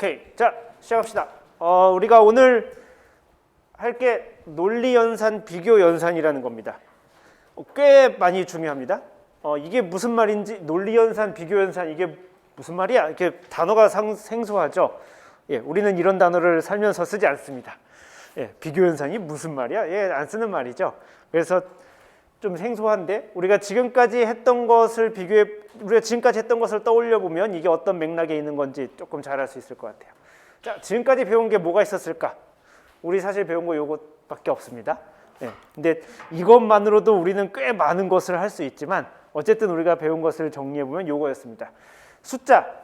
오케이, 자 시작합시다. 우리가 오늘 할 게 논리연산, 비교연산이라는 겁니다. 꽤 많이 중요합니다. 이게 무슨 말인지, 논리연산, 비교연산 이게 무슨 말이야? 이렇게 단어가 생소하죠. 예, 우리는 이런 단어를 살면서 쓰지 않습니다. 예, 비교연산이 무슨 말이야? 예, 안 쓰는 말이죠. 그래서 좀 생소한데 우리가 지금까지 했던 것을 떠올려 보면 이게 어떤 맥락에 있는 건지 조금 잘 알 수 있을 것 같아요. 자, 지금까지 배운 게 뭐가 있었을까? 우리 사실 배운 거 요것밖에 없습니다. 예, 근데 이것만으로도 우리는 꽤 많은 것을 할 수 있지만 어쨌든 우리가 배운 것을 정리해 보면 요거였습니다. 숫자,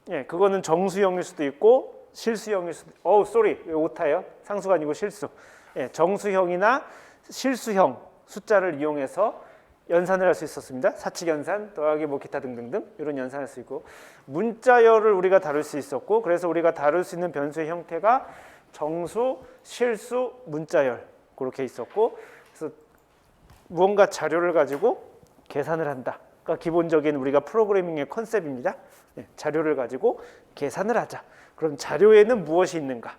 예, 그거는 정수형일 수도 있고 실수형일 수도. 오타예요. 상수가 아니고 실수. 예, 정수형이나 실수형 숫자를 이용해서 연산을 할 수 있었습니다. 사칙연산, 더하기 뭐 기타 등등등 이런 연산할 수 있고, 문자열을 우리가 다룰 수 있었고, 그래서 우리가 다룰 수 있는 변수의 형태가 정수, 실수, 문자열 그렇게 있었고, 그래서 무언가 자료를 가지고 계산을 한다. 그러니까 기본적인 우리가 프로그래밍의 컨셉입니다. 네, 자료를 가지고 계산을 하자. 그럼 자료에는 무엇이 있는가?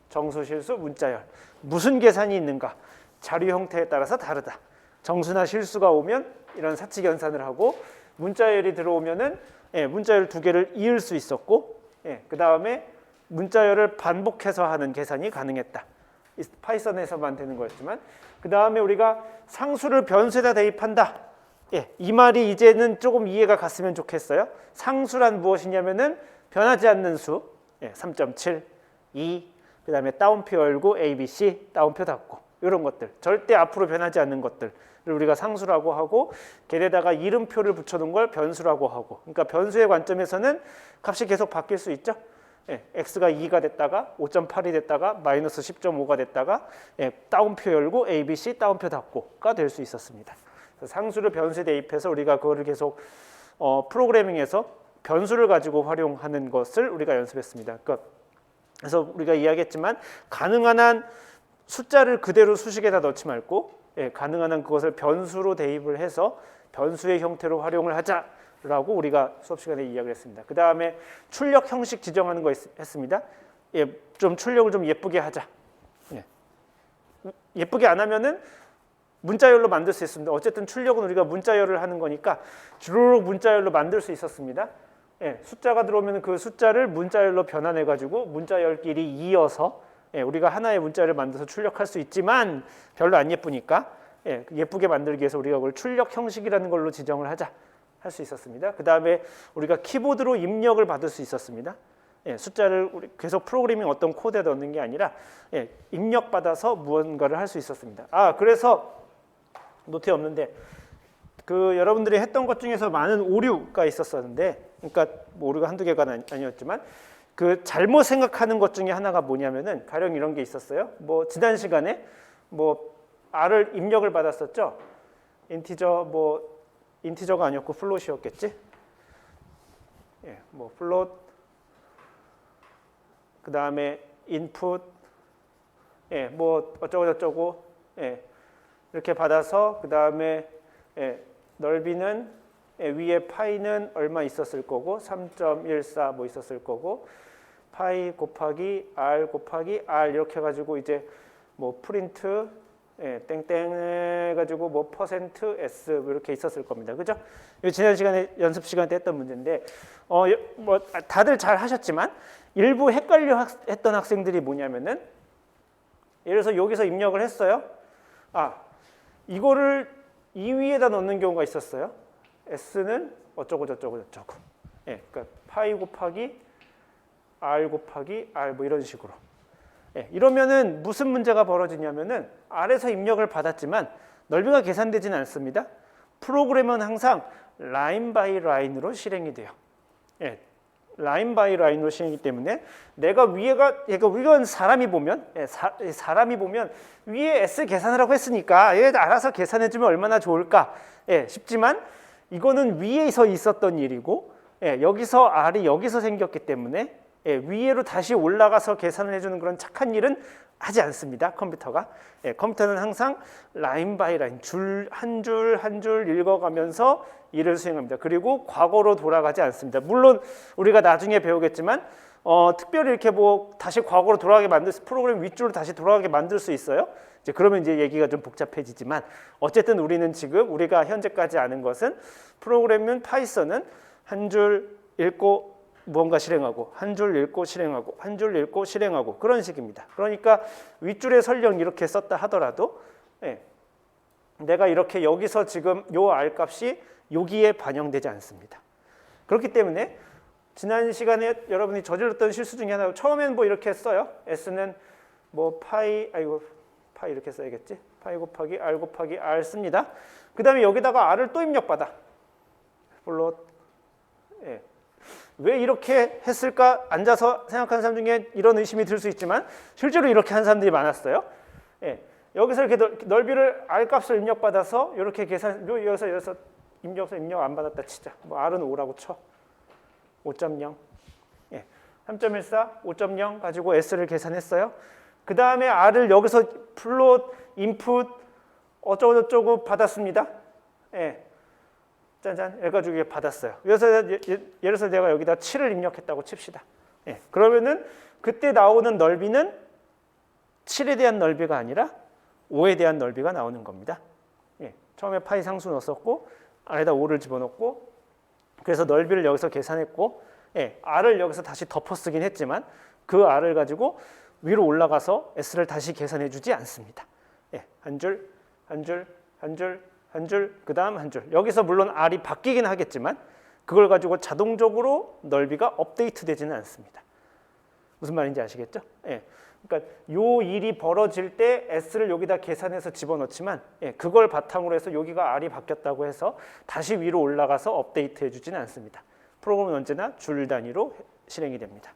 정수, 실수, 문자열. 무슨 계산이 있는가? 자료 형태에 따라서 다르다. 정수나 실수가 오면 이런 사칙 연산을 하고, 문자열이 들어오면은 문자열 두 개를 이을 수 있었고, 그 다음에 문자열을 반복해서 하는 계산이 가능했다. 파이썬에서만 되는 거였지만, 그 다음에 우리가 상수를 변수에다 대입한다. 이 말이 이제는 조금 이해가 갔으면 좋겠어요. 상수란 무엇이냐면은 변하지 않는 수, 3.7, 2, 그 다음에 따옴표 열고 A, B, C, 따옴표 닫고 이런 것들, 절대 앞으로 변하지 않는 것들을 우리가 상수라고 하고, 걔에다가 이름표를 붙여놓은 걸 변수라고 하고, 그러니까 변수의 관점에서는 값이 계속 바뀔 수 있죠. x가 2가 됐다가 5.8이 됐다가 마이너스 10.5가 됐다가 따옴표 열고 A, B, C 따옴표 닫고가 될 수 있었습니다. 상수를 변수에 대입해서 우리가 그거를 계속 프로그래밍에서 변수를 가지고 활용하는 것을 우리가 연습했습니다. 그래서 우리가 이야기했지만 가능한 한 숫자를 그대로 수식에다 넣지 말고 가능한 한 그것을 변수로 대입을 해서 변수의 형태로 활용을 하자라고 우리가 수업 시간에 이야기를 했습니다. 그 다음에 출력 형식 지정하는 거 했습니다. 좀 출력을 좀 예쁘게 하자. 예쁘게 안 하면은 문자열로 만들 수 있습니다. 어쨌든 출력은 우리가 문자열을 하는 거니까 주로록 문자열로 만들 수 있었습니다. 숫자가 들어오면 그 숫자를 문자열로 변환해 가지고 문자열끼리 이어서 우리가 하나의 문자를 만들어서 출력할 수 있지만 별로 안 예쁘니까 예쁘게 만들기 위해서 우리가 그걸 출력 형식이라는 걸로 지정을 하자 할 수 있었습니다. 그 다음에 우리가 키보드로 입력을 받을 수 있었습니다. 숫자를 우리 계속 프로그래밍 어떤 코드에 넣는 게 아니라 입력받아서 무언가를 할 수 있었습니다. 그래서 노트에 없는데 여러분들이 했던 것 중에서 많은 오류가 있었었는데, 그러니까 뭐 오류가 한두 개가 아니었지만 잘못 생각하는 것 중에 하나가 뭐냐면은 가령 이런 게 있었어요. 뭐 지난 시간에 뭐 R을 입력을 받았었죠. 인티저가 아니었고 플롯이었겠지. 뭐 플롯, 그 다음에 인풋, 뭐 어쩌고 저쩌고, 이렇게 받아서 그 다음에 넓이는 위에 파이는 얼마 있었을 거고 3.14 뭐 있었을 거고, 파이 곱하기 R 곱하기 R 이렇게 해가지고 이제 뭐 프린트 땡땡 해가지고 뭐 퍼센트 S 뭐 이렇게 있었을 겁니다. 그죠? 지난 시간에 연습 시간 때 했던 문제인데 뭐 다들 잘 하셨지만 일부 헷갈려 했던 학생들이 뭐냐면은, 예를 들어서 여기서 입력을 했어요. 이거를 이 위에다 넣는 경우가 있었어요. S는 어쩌고 저쩌고 저쩌고. 그러니까 파이 곱하기 R 곱하기 R 뭐 이런 식으로. 이러면은 무슨 문제가 벌어지냐면은 R에서 입력을 받았지만 넓이가 계산되지는 않습니다. 프로그램은 항상 라인 바이 라인으로 실행이 돼요. 라인 바이 라인으로 실행이기 때문에 내가 이건 사람이 보면 위에 S 계산하라고 했으니까 얘 알아서 계산해주면 얼마나 좋을까 싶지만, 이거는 위에서 있었던 일이고 여기서 R이 여기서 생겼기 때문에 위에로 다시 올라가서 계산을 해주는 그런 착한 일은 하지 않습니다. 컴퓨터가. 컴퓨터는 항상 라인 바이 라인, 한 줄 한 줄 읽어가면서 일을 수행합니다. 그리고 과거로 돌아가지 않습니다. 물론 우리가 나중에 배우겠지만 특별히 이렇게 뭐 다시 과거로 돌아가게 만들 프로그램 윗줄을 다시 돌아가게 만들 수 있어요. 이제 그러면 이제 얘기가 좀 복잡해지지만 어쨌든 우리는 지금 우리가 현재까지 아는 것은 프로그램은 파이썬은 한 줄 읽고 무언가 실행하고 한 줄 읽고 실행하고 한 줄 읽고 실행하고 그런 식입니다. 그러니까 윗줄에 설령 이렇게 썼다 하더라도 내가 이렇게 여기서 지금 요 R 값이 여기에 반영되지 않습니다. 그렇기 때문에 지난 시간에 여러분이 저질렀던 실수 중에 하나 처음엔 뭐 이렇게 써요. S는 뭐 파이 이렇게 써야겠지. 파이 곱하기 R 곱하기 R 씁니다. 그 다음에 여기다가 R을 또 입력받아. 물론 왜 이렇게 했을까? 앉아서 생각하는 사람 중에 이런 의심이 들 수 있지만 실제로 이렇게 한 사람들이 많았어요. 여기서 이렇게 넓이를 R 값을 입력받아서 이렇게 계산, 여기서 입력 안 받았다 치자. 뭐 R은 5라고 쳐. 5.0. 3.14, 5.0 가지고 S를 계산했어요. 그 다음에 R을 여기서 플롯, 인풋 어쩌고저쩌고 받았습니다. 짠짠 해가지고 이게 받았어요. 그래서 예를 들어서 내가 여기다 7을 입력했다고 칩시다. 그러면은 그때 나오는 넓이는 7에 대한 넓이가 아니라 5에 대한 넓이가 나오는 겁니다. 처음에 파이 상수 넣었었고 안에다 5를 집어넣고 그래서 넓이를 여기서 계산했고 R을 여기서 다시 덮어 쓰긴 했지만 그 R을 가지고 위로 올라가서 S를 다시 계산해 주지 않습니다. 한 줄, 한 줄, 한 줄, 한 줄, 그 다음 한 줄. 여기서 물론 R이 바뀌긴 하겠지만 그걸 가지고 자동적으로 넓이가 업데이트 되지는 않습니다. 무슨 말인지 아시겠죠? 그러니까 요 일이 벌어질 때 S를 여기다 계산해서 집어넣지만 그걸 바탕으로 해서 여기가 R이 바뀌었다고 해서 다시 위로 올라가서 업데이트 해주지는 않습니다. 프로그램은 언제나 줄 단위로 실행이 됩니다.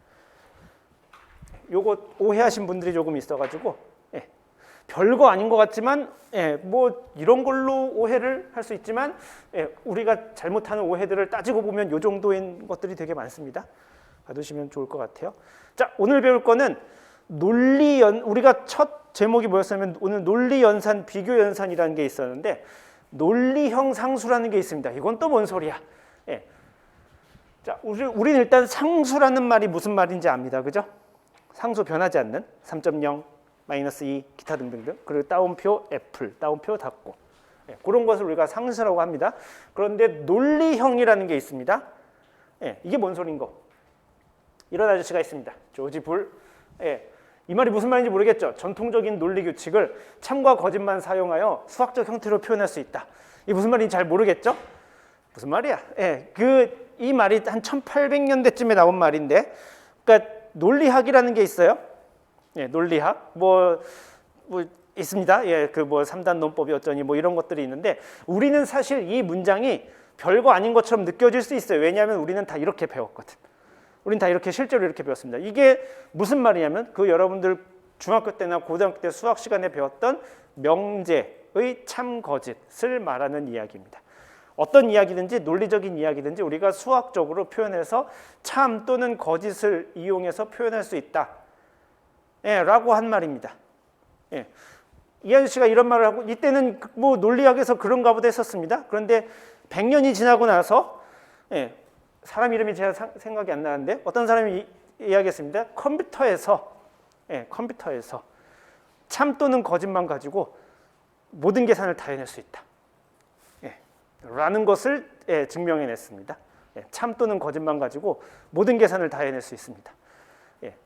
요거 오해하신 분들이 조금 있어가지고 별거 아닌 것 같지만 뭐 이런 걸로 오해를 할 수 있지만 우리가 잘못하는 오해들을 따지고 보면 요 정도인 것들이 되게 많습니다. 봐두시면 좋을 것 같아요. 자, 오늘 배울 거는 우리가 첫 제목이 뭐였냐면 오늘 논리연산, 비교연산이라는 게 있었는데 논리형 상수라는 게 있습니다. 이건 또 뭔 소리야? 자, 우리는 일단 상수라는 말이 무슨 말인지 압니다. 그죠? 상수 변하지 않는 3.0, -2, 기타 등등등. 그리고 따옴표 애플, 따옴표 닫고. 그런 것을 우리가 상수라고 합니다. 그런데 논리형이라는 게 있습니다. 이게 뭔 소린가? 이런 아저씨가 있습니다. 조지 불. 이 말이 무슨 말인지 모르겠죠. 전통적인 논리 규칙을 참과 거짓만 사용하여 수학적 형태로 표현할 수 있다. 이게 무슨 말인지 잘 모르겠죠? 무슨 말이야? 이 말이 한 1800년대쯤에 나온 말인데, 그러니까 논리학이라는 게 있어요. 논리학 뭐 있습니다. 그 뭐 3단 논법이 어쩌니 뭐 이런 것들이 있는데 우리는 사실 이 문장이 별거 아닌 것처럼 느껴질 수 있어요. 왜냐하면 우리는 다 이렇게 배웠거든. 우린 다 이렇게 실제로 이렇게 배웠습니다. 이게 무슨 말이냐면 그 여러분들 중학교 때나 고등학교 때 수학 시간에 배웠던 명제의 참 거짓을 말하는 이야기입니다. 어떤 이야기든지 논리적인 이야기든지 우리가 수학적으로 표현해서 참 또는 거짓을 이용해서 표현할 수 있다. 라고 한 말입니다. 이 아저씨가 이런 말을 하고 이때는 뭐 논리학에서 그런가 보다 했었습니다. 그런데 100년이 지나고 나서 사람 이름이 제가 생각이 안 나는데 어떤 사람이 이야기했습니다. 컴퓨터에서 참 또는 거짓만 가지고 모든 계산을 다 해낼 수 있다. 라는 것을 증명해냈습니다. 참 또는 거짓만 가지고 모든 계산을 다 해낼 수 있습니다.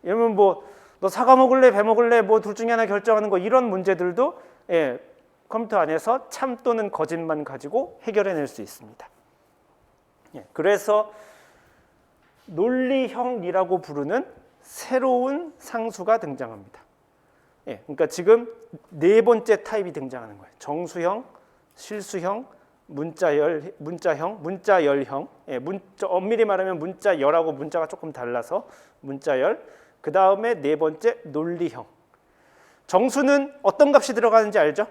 이러면 뭐 너 사과 먹을래, 배 먹을래, 뭐 둘 중에 하나 결정하는 거 이런 문제들도 컴퓨터 안에서 참 또는 거짓만 가지고 해결해낼 수 있습니다. 그래서 논리형이라고 부르는 새로운 상수가 등장합니다. 그러니까 지금 네 번째 타입이 등장하는 거예요. 정수형, 실수형, 문자형, 문자열형. 엄밀히 말하면 문자열하고 문자가 조금 달라서 문자열. 그 다음에 네 번째 논리형. 정수는 어떤 값이 들어가는지 알죠?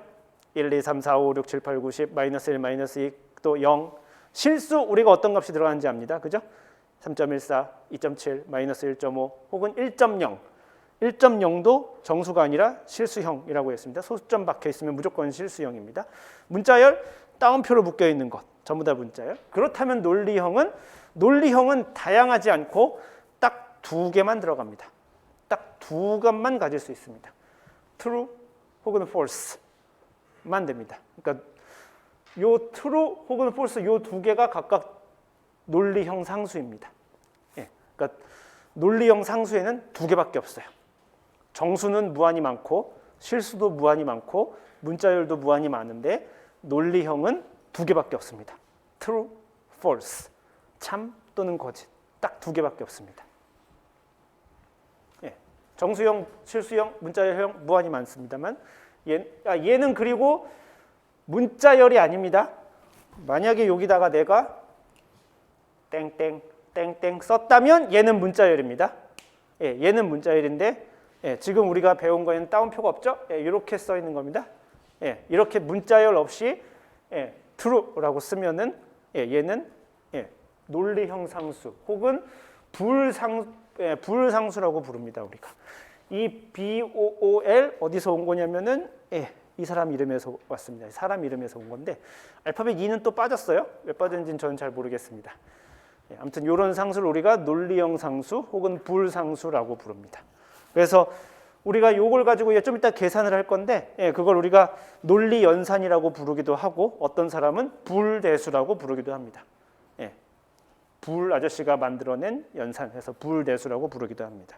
1, 2, 3, 4, 5, 6, 7, 8, 9, 10, -1, -2, 또 0. 실수 우리가 어떤 값이 들어가는지 압니다. 그죠? 3.14, 2.7, -1.5 혹은 1.0. 1.0도 정수가 아니라 실수형이라고 했습니다. 소수점 박혀 있으면 무조건 실수형입니다. 문자열, 따옴표로 묶여 있는 것 전부 다 문자열. 그렇다면 논리형은 다양하지 않고 딱 딱 두 개만 들어갑니다. 딱 두 값만 가질 수 있습니다. true 혹은 false만 됩니다. 그러니까 요 true 혹은 false 요 두 개가 각각 논리형 상수입니다. 예, 그러니까 논리형 상수에는 두 개밖에 없어요. 정수는 무한히 많고 실수도 무한히 많고 문자열도 무한히 많은데 논리형은 두 개밖에 없습니다. true, false, 참 또는 거짓 딱 두 개밖에 없습니다. 예, 정수형, 실수형, 문자열형 무한히 많습니다만 얘는 그리고 문자열이 아닙니다. 만약에 여기다가 내가 땡땡 땡땡 썼다면 얘는 문자열입니다. 예, 얘는 문자열인데 예, 지금 우리가 배운 거에는 따옴표가 없죠? 예, 이렇게 써 있는 겁니다. 예, 이렇게 문자열 없이 예, true라고 쓰면은 예, 얘는 예, 논리형 상수 혹은 불상수라고 부릅니다. 우리가 이 BOOL 어디서 온 거냐면은 예, 이 사람 이름에서 왔습니다. 사람 이름에서 온 건데 알파벳 E는 또 빠졌어요. 왜 빠졌는지는 저는 잘 모르겠습니다. 예, 아무튼 이런 상수를 우리가 논리형 상수 혹은 불상수라고 부릅니다. 그래서 우리가 요걸 가지고 좀 이따 계산을 할 건데 예, 그걸 우리가 논리 연산이라고 부르기도 하고 어떤 사람은 불대수라고 부르기도 합니다. 예, 불 아저씨가 만들어낸 연산해서 불대수라고 부르기도 합니다.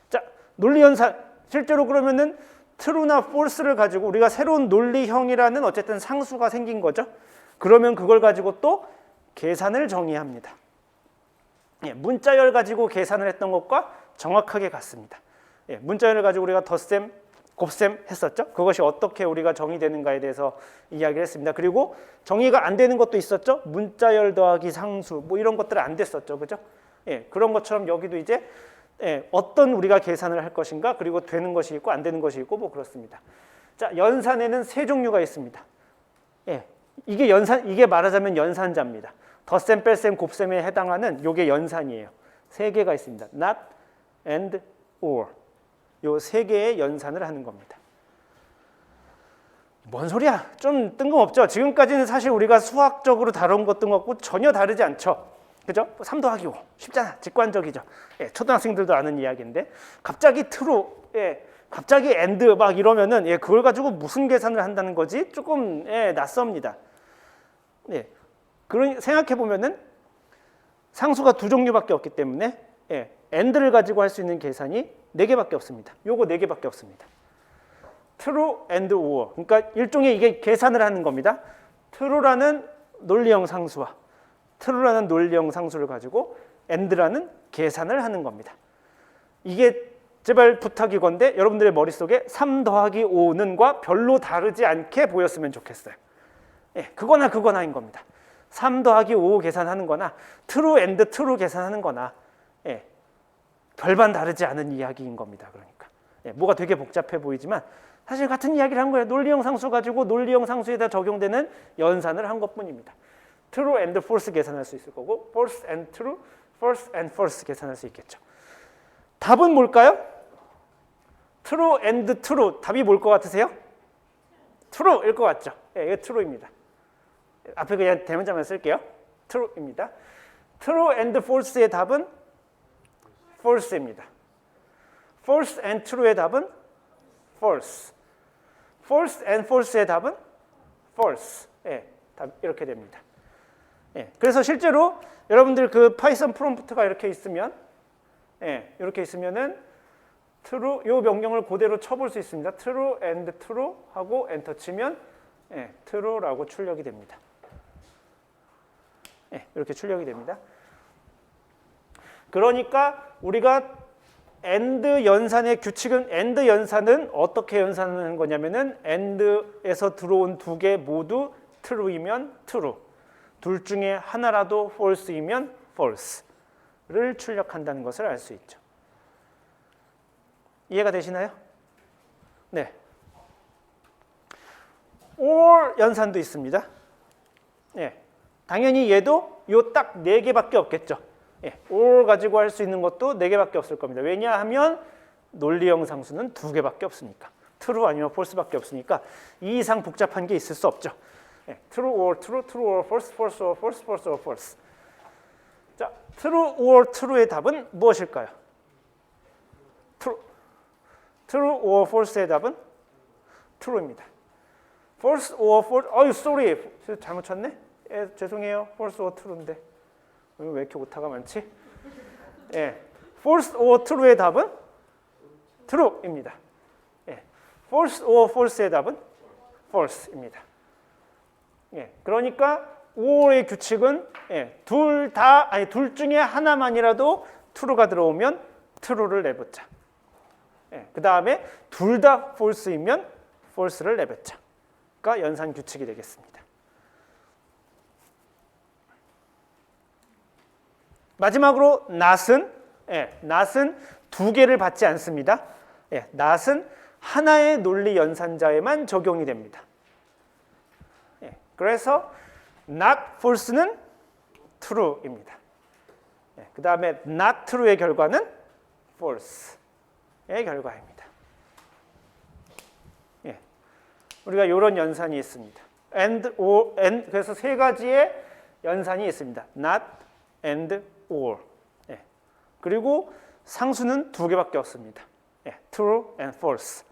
자, 논리 연산 실제로 그러면은 true나 false를 가지고 우리가 새로운 논리형이라는 어쨌든 상수가 생긴 거죠. 그러면 그걸 가지고 또 계산을 정의합니다. 예, 문자열 가지고 계산을 했던 것과 정확하게 같습니다. 예, 문자열을 가지고 우리가 덧셈, 곱셈 했었죠. 그것이 어떻게 우리가 정의되는가에 대해서 이야기를 했습니다. 그리고 정의가 안 되는 것도 있었죠. 문자열 더하기 상수 뭐 이런 것들은 안 됐었죠. 그죠? 예, 그런 것처럼 여기도 이제 예, 어떤 우리가 계산을 할 것인가 그리고 되는 것이 있고 안 되는 것이 있고 뭐 그렇습니다. 자, 연산에는 세 종류가 있습니다. 예, 이게 말하자면 연산자입니다. 덧셈, 뺄셈, 곱셈에 해당하는 요게 연산이에요. 세 개가 있습니다. not, and, or. 요 세 개의 연산을 하는 겁니다. 뭔 소리야? 좀 뜬금없죠? 지금까지는 사실 우리가 수학적으로 다룬 것 뜬금없고 전혀 다르지 않죠? 그죠? 3 더하기 5. 쉽잖아. 직관적이죠. 예, 초등학생들도 아는 이야기인데 갑자기 true, 예, 갑자기 and 막 이러면은 예, 그걸 가지고 무슨 계산을 한다는 거지? 조금 예, 낯섭니다. 예, 그런 생각해 보면은 상수가 두 종류밖에 없기 때문에 예, and를 가지고 할 수 있는 계산이 4개밖에 없습니다. 요거 4개밖에 없습니다. true and or. 그러니까 일종의 이게 계산을 하는 겁니다. true라는 논리형 상수와 true라는 논리형 상수를 가지고 and라는 계산을 하는 겁니다. 이게 제발 부탁이건데 여러분들의 머릿속에 3 더하기 5는과 별로 다르지 않게 보였으면 좋겠어요. 예, 그거나인 겁니다. 3 더하기 5 계산하는 거나 true and true 계산하는 거나 예, 별반 다르지 않은 이야기인 겁니다. 그러니까 예, 뭐가 되게 복잡해 보이지만 사실 같은 이야기를 한 거예요. 논리형 상수 가지고 논리형 상수에다 적용되는 연산을 한 것뿐입니다. true and false 계산할 수 있을 거고 false and true, false and false 계산할 수 있겠죠. 답은 뭘까요? true and true 답이 뭘 것 같으세요? true일 것 같죠? 예, 이거 true입니다. 앞에 그냥 대문자만 쓸게요. true입니다. true and false의 답은 false입니다. false and true의 답은 false. false and false의 답은 false. 예, 답 이렇게 됩니다. 예, 그래서 실제로 여러분들 그 파이썬 프롬프트가 이렇게 있으면 예, 이렇게 있으면은 true 요 명령을 그대로 쳐볼 수 있습니다. true and true 하고 엔터 치면 예, true라고 출력이 됩니다. 예, 이렇게 출력이 됩니다. 그러니까 우리가 AND 연산의 규칙은 AND 연산은 어떻게 연산하는 거냐면은 AND에서 들어온 두 개 모두 true이면 true, 둘 중에 하나라도 false이면 false를 출력한다는 것을 알 수 있죠. 이해가 되시나요? 네. or 연산도 있습니다. 예, 당연히 얘도 요 딱 4개밖에 없겠죠. 예, or 가지고 할 수 있는 것도 4개밖에 없을 겁니다. 왜냐하면 논리형 상수는 2개밖에 없으니까. true 아니면 false밖에 없으니까 이 이상 복잡한 게 있을 수 없죠. 예, true or true, true or false, false or false, false or false. 자, true or true의 답은 무엇일까요? true or false의 답은 true입니다. false or false, sorry, 잘못 쳤네? 죄송해요. false or true인데 왜 이렇게 오타가 많지? 예, false or true의 답은 true입니다. 예, false or false의 답은 false입니다. 예, 그러니까 or의 규칙은 둘 중에 하나만이라도 true가 들어오면 true를 내뱉자. 그 다음에 둘 다 false이면 false를 내뱉자가 연산 규칙이 되겠습니다. 마지막으로 not은 두 개를 받지 않습니다. not은 하나의 논리 연산자에만 적용이 됩니다. 그래서 not false는 true입니다. 그 다음에 not true의 결과는 false의 결과입니다. 우리가 이런 연산이 있습니다. and, or, and 그래서 세 가지의 연산이 있습니다. not, and, or. 그리고 상수는 두 개밖에 없습니다. true and false.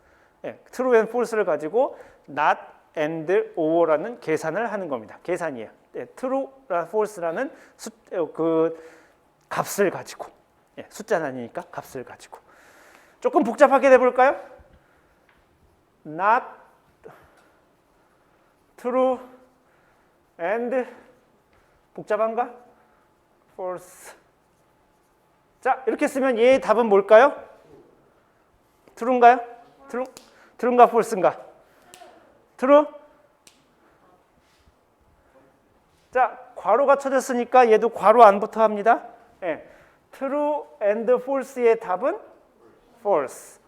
true and false를 가지고 not and or라는 계산을 하는 겁니다. 계산이에요. true랑 false라는 그 값을 가지고 숫자는 아니니까 값을 가지고 조금 복잡하게 해볼까요? not true and 복잡한가? false. 자, 이렇게 쓰면 얘의 답은 뭘까요? true인가요? true인가 false인가? true? 자, 괄호가 쳐졌으니까 얘도 괄호 안부터 합니다. true and false의 답은 false.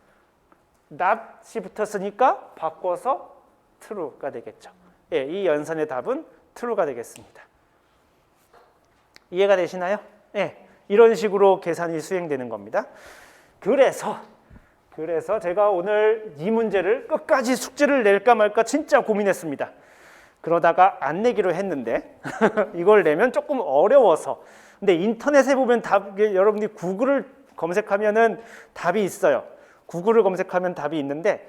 not이 붙었으니까 바꿔서 true가 되겠죠. 이 연산의 답은 true가 되겠습니다. 이해가 되시나요? 이런 식으로 계산이 수행되는 겁니다. 그래서 제가 오늘 이 문제를 끝까지 숙제를 낼까 말까 진짜 고민했습니다. 그러다가 안 내기로 했는데 이걸 내면 조금 어려워서. 근데 인터넷에 보면 여러분들이 구글을 검색하면은 답이 있어요. 구글을 검색하면 답이 있는데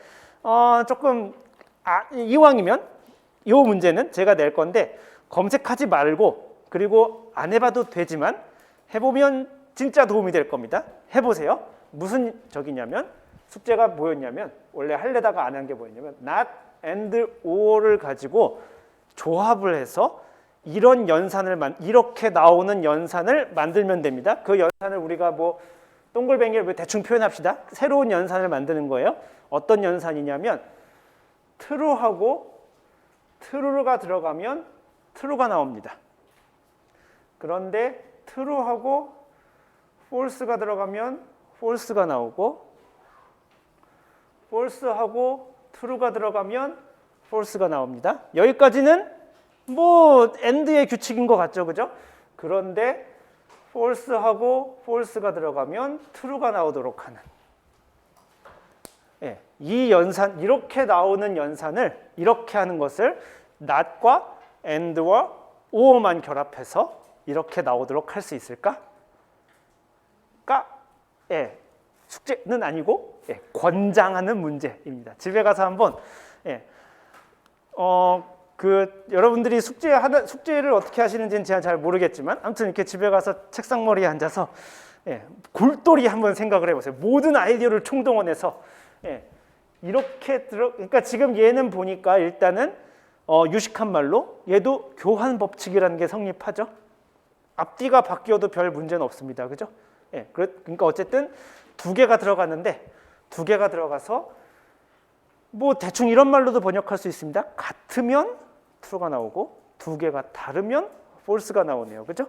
조금 이왕이면 이 문제는 제가 낼 건데 검색하지 말고, 그리고 안 해봐도 되지만 해보면 진짜 도움이 될 겁니다. 해보세요. 무슨 적이냐면 숙제가 뭐였냐면 원래 하려다가 안 한 게 뭐였냐면 not and or를 가지고 조합을 해서 이런 연산을 이렇게 나오는 연산을 만들면 됩니다. 그 연산을 우리가 뭐 동글뱅이를 대충 표현합시다. 새로운 연산을 만드는 거예요. 어떤 연산이냐면 true하고 true가 들어가면 true가 나옵니다. 그런데 true하고 false가 들어가면 false가 나오고, false하고 true가 들어가면 false가 나옵니다. 여기까지는 뭐 and의 규칙인 것 같죠, 그죠? 그런데 false하고 false가 들어가면 true가 나오도록 하는 이 연산, 이렇게 나오는 연산을 이렇게 하는 것을 not과 and와 or만 결합해서 이렇게 나오도록 할 수 있을까? 숙제는 아니고 권장하는 문제입니다. 집에 가서 한번 여러분들이 숙제를 어떻게 하시는지는 제가 잘 모르겠지만 아무튼 이렇게 집에 가서 책상머리에 앉아서 골똘히 한번 생각을 해보세요. 모든 아이디어를 총동원해서 이렇게 그러니까 지금 얘는 보니까 일단은 유식한 말로 얘도 교환 법칙이라는 게 성립하죠. 앞뒤가 바뀌어도 별 문제는 없습니다. 그죠? 그러니까 어쨌든 두 개가 들어갔는데 두 개가 들어가서 뭐 대충 이런 말로도 번역할 수 있습니다. 같으면 true가 나오고 두 개가 다르면 false가 나오네요. 그죠?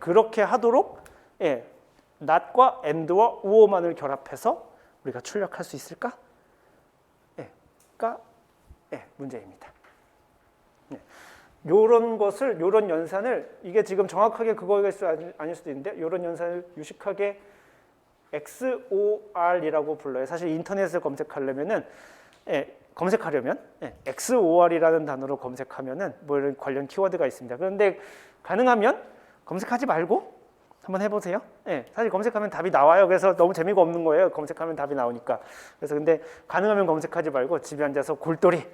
그렇게 하도록 not과 and와 or만을 결합해서 우리가 출력할 수 있을까? 가 문제입니다. 요런 연산을, 이게 지금 정확하게 그거일 수 아닐 수도 있는데 요런 연산을 유식하게 XOR이라고 불러요. 사실 인터넷을 검색하려면 XOR이라는 단어로 검색하면은 뭐 이런 관련 키워드가 있습니다. 그런데 가능하면 검색하지 말고 한번 해보세요. 예, 사실 검색하면 답이 나와요. 그래서 너무 재미가 없는 거예요. 검색하면 답이 나오니까. 그래서 근데 가능하면 검색하지 말고 집에 앉아서 골똘히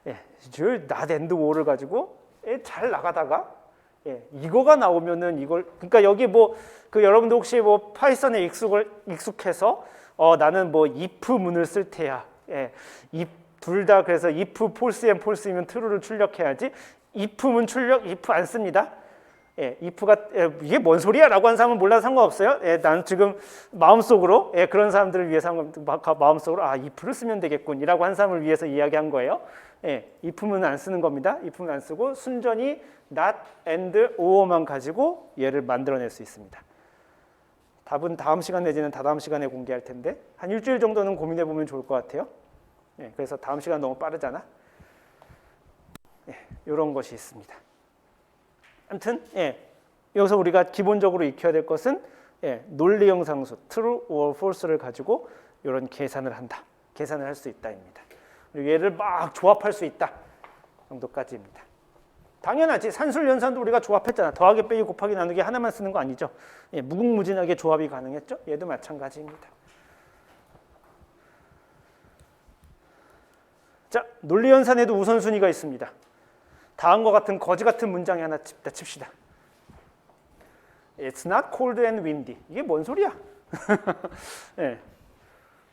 not and war를 가지고 잘 나가다가 이거가 나오면은 이걸 그러니까 여기 뭐 그 여러분들 혹시 뭐 파이썬에 익숙해서 나는 뭐 if 문을 쓸 테야. 둘 다 그래서 if false and false이면 true를 출력해야지. if 문 출력 if 안 씁니다. if가 이게 뭔 소리야라고 하는 사람은 몰라도 상관없어요. 나는 지금 마음속으로 그런 사람들을 위해서 마음속으로 if를 쓰면 되겠군이라고 한 사람을 위해서 이야기한 거예요. if는 안 쓰는 겁니다. if는 안 쓰고 순전히 not and or만 가지고 얘를 만들어낼 수 있습니다. 답은 다음 시간 내지는 다다음 시간에 공개할 텐데 한 일주일 정도는 고민해 보면 좋을 것 같아요. 그래서 다음 시간 너무 빠르잖아. 이런 것이 있습니다. 아무튼 여기서 우리가 기본적으로 익혀야 될 것은 논리형 상수 true or false를 가지고 이런 계산을 한다. 계산을 할 수 있다입니다. 그리고 얘를 막 조합할 수 있다 정도까지입니다. 당연하지. 산술 연산도 우리가 조합했잖아. 더하기 빼기 곱하기 나누기 하나만 쓰는 거 아니죠. 무궁무진하게 조합이 가능했죠. 얘도 마찬가지입니다. 자, 논리 연산에도 우선순위가 있습니다. 다음과 같은 거지 같은 문장이 하나 칩시다. It's not cold and windy. 이게 뭔 소리야?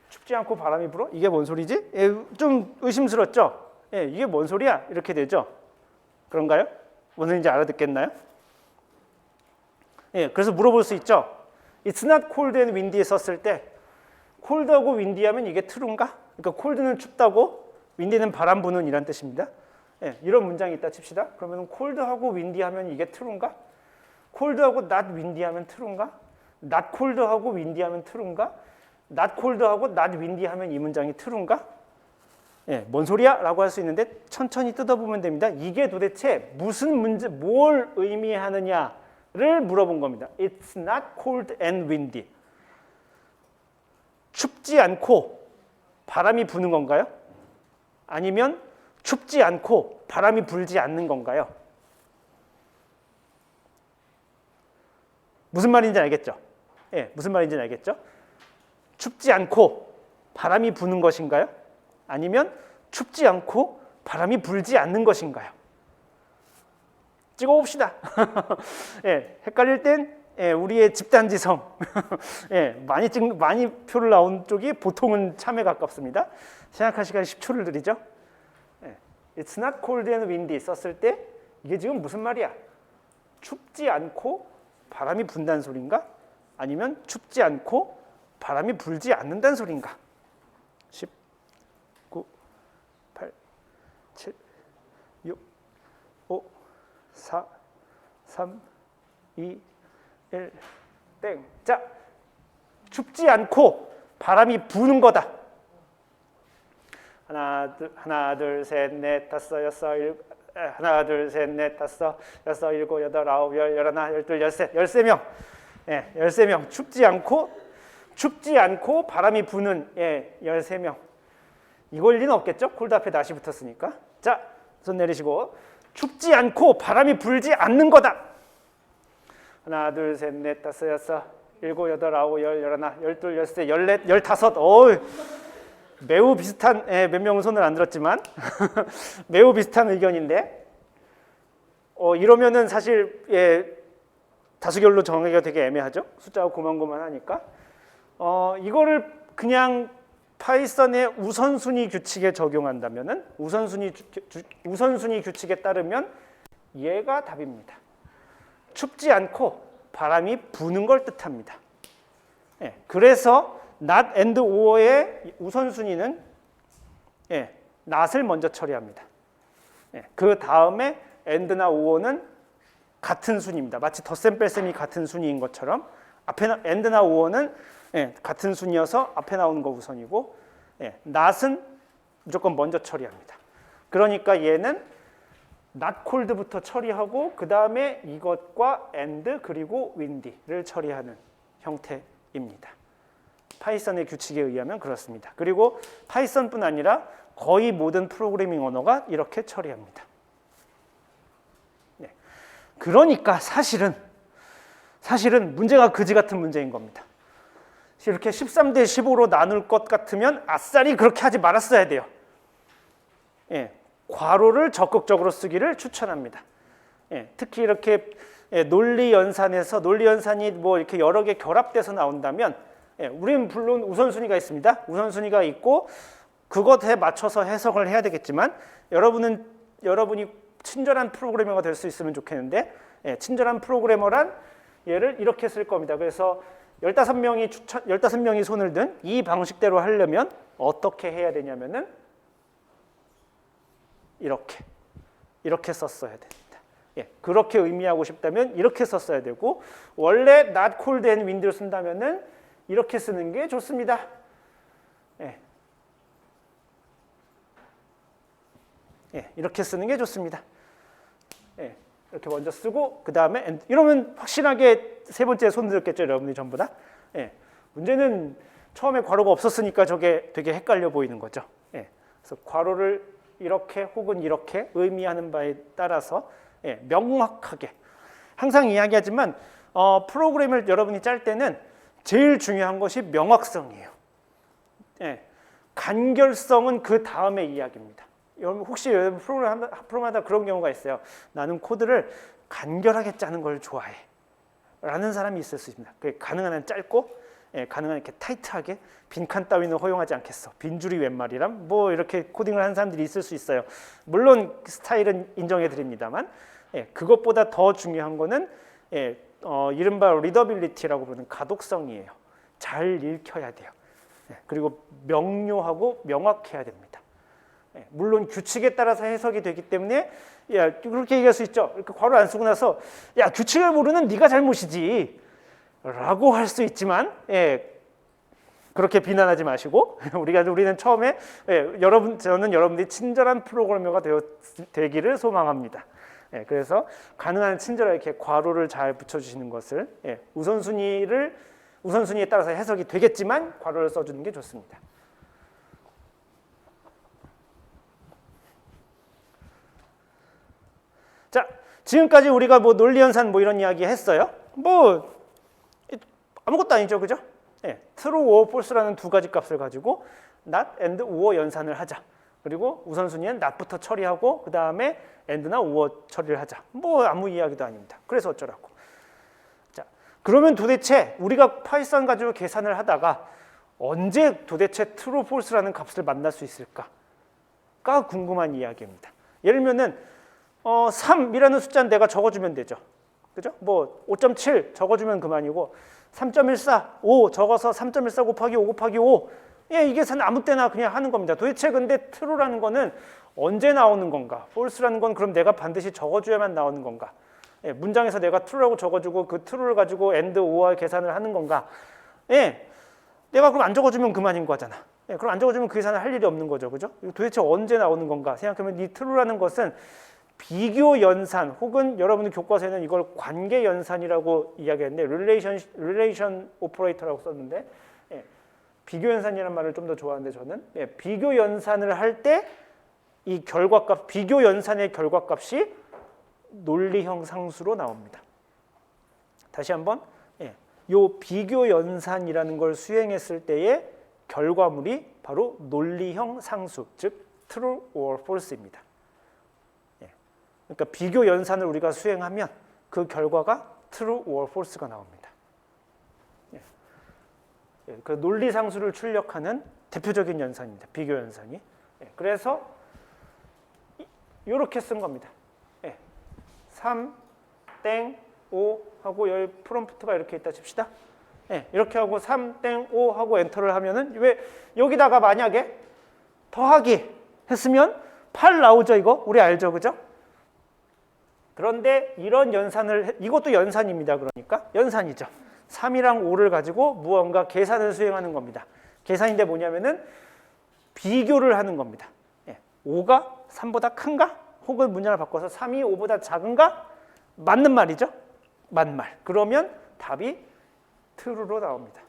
춥지 않고 바람이 불어? 이게 뭔 소리지? 좀 의심스럽죠? 이게 뭔 소리야? 이렇게 되죠? 그런가요? 뭔 소리인지 알아듣겠나요? 그래서 물어볼 수 있죠? It's not cold and windy에 썼을 때 cold하고 windy 하면 이게 true인가? 그러니까 cold는 춥다고 wind는 바람 부는 이란 뜻입니다. 이런 문장이 있다 칩시다. 그러면 cold하고 windy 하면 이게 true인가? cold하고 not windy 하면 true인가? not cold하고 windy 하면 true인가? not cold하고 not windy 하면 이 문장이 true인가? 뭔 소리야? 라고 할 수 있는데 천천히 뜯어보면 됩니다. 이게 도대체 무슨 문제, 뭘 의미하느냐를 물어본 겁니다. It's not cold and windy. 춥지 않고 바람이 부는 건가요? 아니면 춥지 않고 바람이 불지 않는 건가요? 무슨 말인지 알겠죠? 무슨 말인지 알겠죠? 춥지 않고 바람이 부는 것인가요? 아니면 춥지 않고 바람이 불지 않는 것인가요? 찍어봅시다. 헷갈릴 땐 우리의 집단지성 많이 표를 나온 쪽이 보통은 참에 가깝습니다. 생각할 시간 10초를 드리죠. It's not cold and windy 썼을 때 이게 지금 무슨 말이야? 춥지 않고 바람이 분다는 소린가? 아니면 춥지 않고 바람이 불지 않는다는 소린가? 10, 9, 8, 7, 6, 5, 4, 3, 2, 1, 땡. 자, 춥지 않고 바람이 부는 거다. 하나, 둘, 셋, 넷, 다섯, 여섯, 일곱, 하나, 둘, 셋, 넷, 다섯, 여섯, 일곱, 여덟, 아홉, 열, 열하나, 열둘, 열셋, 13명. 13명. 춥지 않고 바람이 부는 13명. 이걸 리는 없겠죠? 콜드 앞에 낫이 붙었으니까. 자, 손 내리시고 춥지 않고 바람이 불지 않는 거다. 하나, 둘, 셋, 넷, 다섯, 여섯, 일곱, 여덟, 아홉, 열, 열하나, 열둘, 열셋, 열넷, 열다섯. 매우 비슷한 몇 명은 손을 안 들었지만 매우 비슷한 의견인데 이러면은 사실 다수결로 정하기가 되게 애매하죠. 숫자가 고만고만하니까 이거를 그냥 파이썬의 우선순위 규칙에 적용한다면은 우선순위 규칙에 따르면 얘가 답입니다. 춥지 않고 바람이 부는 걸 뜻합니다. 그래서 not and or의 우선순위는 not을 먼저 처리합니다. 그 다음에 and나 or는 같은 순위입니다. 마치 덧셈 뺄셈이 같은 순위인 것처럼 and나 or는 같은 순위여서 앞에 나오는 거 우선이고 not은 무조건 먼저 처리합니다. 그러니까 얘는 not cold부터 처리하고 그 다음에 이것과 and 그리고 windy를 처리하는 형태입니다. 파이썬의 규칙에 의하면 그렇습니다. 그리고 파이썬뿐 아니라 거의 모든 프로그래밍 언어가 이렇게 처리합니다. 그러니까 사실은 사실은 문제가 그지 같은 문제인 겁니다. 이렇게 13대 15로 나눌 것 같으면 아싸리 그렇게 하지 말았어야 돼요. 예, 괄호를 적극적으로 쓰기를 추천합니다. 예, 특히 이렇게 논리 연산이 뭐 이렇게 여러 개 결합돼서 나온다면, 우리는 물론 우선순위가 있습니다. 우선순위가 있고 그것에 맞춰서 해석을 해야 되겠지만, 여러분이 친절한 프로그래머가 될 수 있으면 좋겠는데, 친절한 프로그래머란 얘를 이렇게 쓸 겁니다. 그래서 15명이 손을 든 이 방식대로 하려면 어떻게 해야 되냐면은 이렇게 썼어야 됩니다. 그렇게 의미하고 싶다면 이렇게 썼어야 되고, 원래 not cold and wind를 쓴다면은 이렇게 쓰는 게 좋습니다. 이렇게 쓰는 게 좋습니다. 이렇게 먼저 쓰고 그 다음에 이러면 확실하게 세 번째 손 들었겠죠, 여러분이 전부 다. 문제는 처음에 괄호가 없었으니까 저게 되게 헷갈려 보이는 거죠. 그래서 괄호를 이렇게 혹은 이렇게 의미하는 바에 따라서 명확하게 항상 이야기하지만 프로그램을 여러분이 짤 때는 제일 중요한 것이 명확성이에요. 간결성은 그 다음에 이야기입니다. 여러분 혹시 여러분 프로그램하다 그런 경우가 있어요. 나는 코드를 간결하게 짜는 걸 좋아해 라는 사람이 있을 수 있습니다. 그게 가능한 한 짧고 가능한 이렇게 타이트하게, 빈칸 따위는 허용하지 않겠어. 빈줄이 웬 말이람? 뭐 이렇게 코딩을 하는 사람들이 있을 수 있어요. 물론 스타일은 인정해 드립니다만, 그것보다 더 중요한 거는 이른바 리더빌리티라고 부르는 가독성이에요. 잘 읽혀야 돼요. 그리고 명료하고 명확해야 됩니다. 물론 규칙에 따라서 해석이 되기 때문에 그렇게 얘기할 수 있죠. 이렇게 괄호 안 쓰고 나서 규칙을 모르는 네가 잘못이지 라고 할 수 있지만, 그렇게 비난하지 마시고 우리는 처음에 저는 여러분들이 친절한 프로그래머가 되기를 소망합니다. 그래서 가능한 친절하게 이렇게 괄호를 잘 붙여주시는 것을, 우선순위에 따라서 해석이 되겠지만 괄호를 써주는 게 좋습니다. 자, 지금까지 우리가 뭐 논리연산 뭐 이런 이야기 했어요. 뭐 아무것도 아니죠, 그죠? true or false라는 두 가지 값을 가지고 not and or 연산을 하자. 그리고 우선순위는 not부터 처리하고 그 다음에 and나 or 처리를 하자. 뭐 아무 이야기도 아닙니다. 그래서 어쩌라고. 자, 그러면 도대체 우리가 파이썬 가지고 계산을 하다가 언제 도대체 true, false라는 값을 만날 수 있을까가 궁금한 이야기입니다. 예를 들면은 3이라는 숫자는 내가 적어주면 되죠. 그죠? 뭐 5.7 적어주면 그만이고 3.14, 5 적어서 3.14 곱하기 5 곱하기 5, 이 계산 아무 때나 그냥 하는 겁니다. 도대체 근데 true라는 거는 언제 나오는 건가? false라는 건 그럼 내가 반드시 적어줘야만 나오는 건가? 문장에서 내가 true라고 적어주고 그 true를 가지고 and, or 계산을 하는 건가? 내가 그럼 안 적어주면 그만인 거잖아. 그럼 안 적어주면 그 계산을 할 일이 없는 거죠. 그죠? 도대체 언제 나오는 건가? 생각하면 이 true라는 것은 비교 연산 혹은 여러분들 교과서에는 이걸 관계 연산이라고 이야기했는데 relation operator라고 썼는데, 비교 연산이라는 말을 좀 더 좋아하는데 저는 비교 연산을 할 때 이 결과값, 비교 연산의 결과값이 논리형 상수로 나옵니다. 다시 한번, 요 비교 연산이라는 걸 수행했을 때의 결과물이 바로 논리형 상수, 즉 true or false입니다. 그러니까 비교 연산을 우리가 수행하면 그 결과가 true or false가 나옵니다. 그 논리 상수를 출력하는 대표적인 연산입니다. 비교 연산이. 그래서 이렇게 쓴 겁니다. 3, 땡, 5 하고 여기 프롬프트가 이렇게 있다 칩시다. 이렇게 하고 3, 땡, 5 하고 엔터를 하면은 왜 여기다가 만약에 더하기 했으면 8 나오죠, 이거? 우리 알죠, 그죠? 그런데 이런 연산을, 이것도 연산입니다. 그러니까 연산이죠. 3이랑 5를 가지고 무언가 계산을 수행하는 겁니다. 계산인데 뭐냐면은 비교를 하는 겁니다. 5가 3보다 큰가? 혹은 문장을 바꿔서 3이 5보다 작은가? 맞는 말이죠. 맞는 말. 그러면 답이 true로 나옵니다.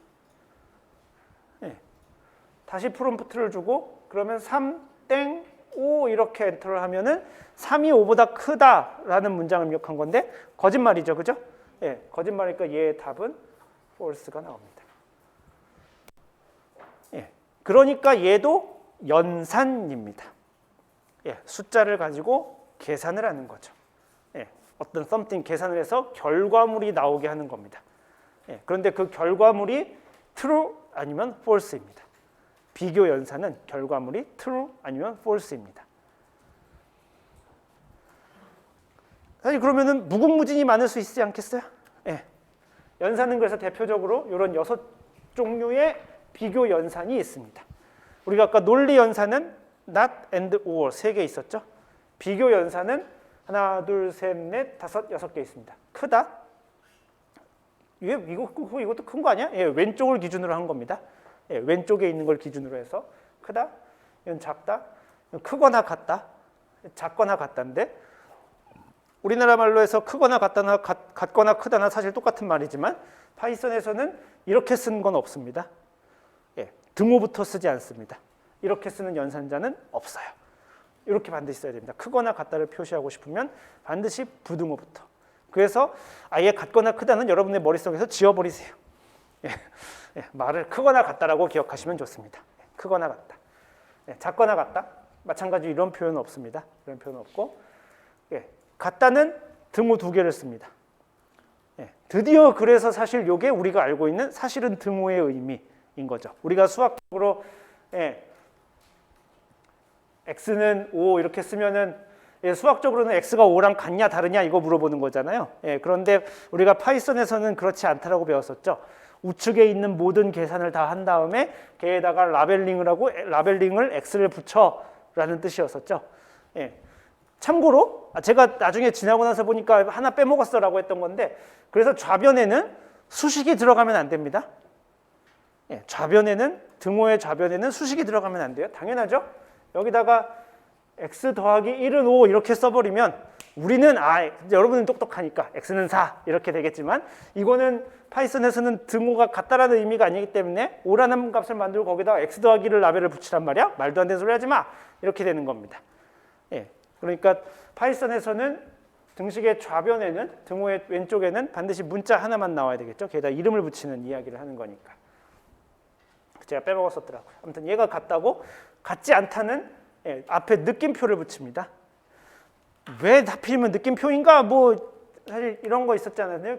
다시 프롬프트를 주고 그러면 3, 땡, 5 이렇게 엔터를 하면은 3이 5보다 크다라는 문장을 입력한 건데 거짓말이죠, 그죠? 예, 거짓말이니까 얘의 답은 false가 나옵니다. 예, 그러니까 얘도 연산입니다. 예, 숫자를 가지고 계산을 하는 거죠. 예, 어떤 something 계산을 해서 결과물이 나오게 하는 겁니다. 예, 그런데 그 결과물이 true 아니면 false입니다. 비교 연산은 결과물이 true 아니면 false입니다. 사실 그러면은 무궁무진이 많을 수 있지 않겠어요? 예. 연산은 그래서 대표적으로 이런 6종류의 비교 연산이 있습니다. 우리가 아까 논리 연산은 not and or 3개 있었죠. 비교 연산은 하나, 둘, 셋, 넷, 다섯, 6개 있습니다. 크다? 이것도 큰 거 아니야? 예, 왼쪽을 기준으로 한 겁니다. 예, 왼쪽에 있는 걸 기준으로 해서 크다? 이건 작다? 이건 크거나 같다? 작거나 같다인데 우리나라 말로 해서 크거나 같다나 같거나 크다나 사실 똑같은 말이지만 파이썬에서는 이렇게 쓴 건 없습니다. 예, 등호부터 쓰지 않습니다. 이렇게 쓰는 연산자는 없어요. 이렇게 반드시 써야 됩니다. 크거나 같다를 표시하고 싶으면 반드시 부등호부터. 그래서 아예 같거나 크다는 여러분의 머릿속에서 지워버리세요. 예, 예, 말을 크거나 같다라고 기억하시면 좋습니다. 예, 크거나 같다. 예, 작거나 같다. 마찬가지로 이런 표현은 없습니다. 이런 표현 없고 예, 같다는 등호 2개를 씁니다. 예, 드디어 그래서 사실 이게 우리가 알고 있는 사실은 등호의 의미인 거죠. 우리가 수학적으로 예, x는 5 이렇게 쓰면은 예, 수학적으로는 x가 5랑 같냐 다르냐 이거 물어보는 거잖아요. 예, 그런데 우리가 파이썬에서는 그렇지 않다라고 배웠었죠. 우측에 있는 모든 계산을 다 한 다음에 걔에다가 라벨링을 하고 라벨링을 x를 붙여라는 뜻이었었죠. 예, 참고로 제가 나중에 지나고 나서 보니까 하나 빼먹었어라고 했던 건데 그래서 좌변에는 수식이 들어가면 안 됩니다. 예, 좌변에는 등호의 좌변에는 수식이 들어가면 안 돼요. 당연하죠. 여기다가 x 더하기 1은 5 이렇게 써버리면 우리는 여러분은 똑똑하니까 x는 4 이렇게 되겠지만 이거는 파이썬에서는 등호가 같다라는 의미가 아니기 때문에 5라는 값을 만들고 거기다가 x 더하기를 라벨을 붙이란 말이야. 말도 안 되는 소리 하지 마. 이렇게 되는 겁니다. 예, 그러니까 파이썬에서는 등식의 좌변에는 등호의 왼쪽에는 반드시 문자 하나만 나와야 되겠죠. 게다가 이름을 붙이는 이야기를 하는 거니까. 제가 빼먹었었더라고요. 아무튼 얘가 같다고 같지 않다는 예, 앞에 느낌표를 붙입니다. 왜 하필이면 느낌표인가? 뭐 사실 이런 거 있었잖아요.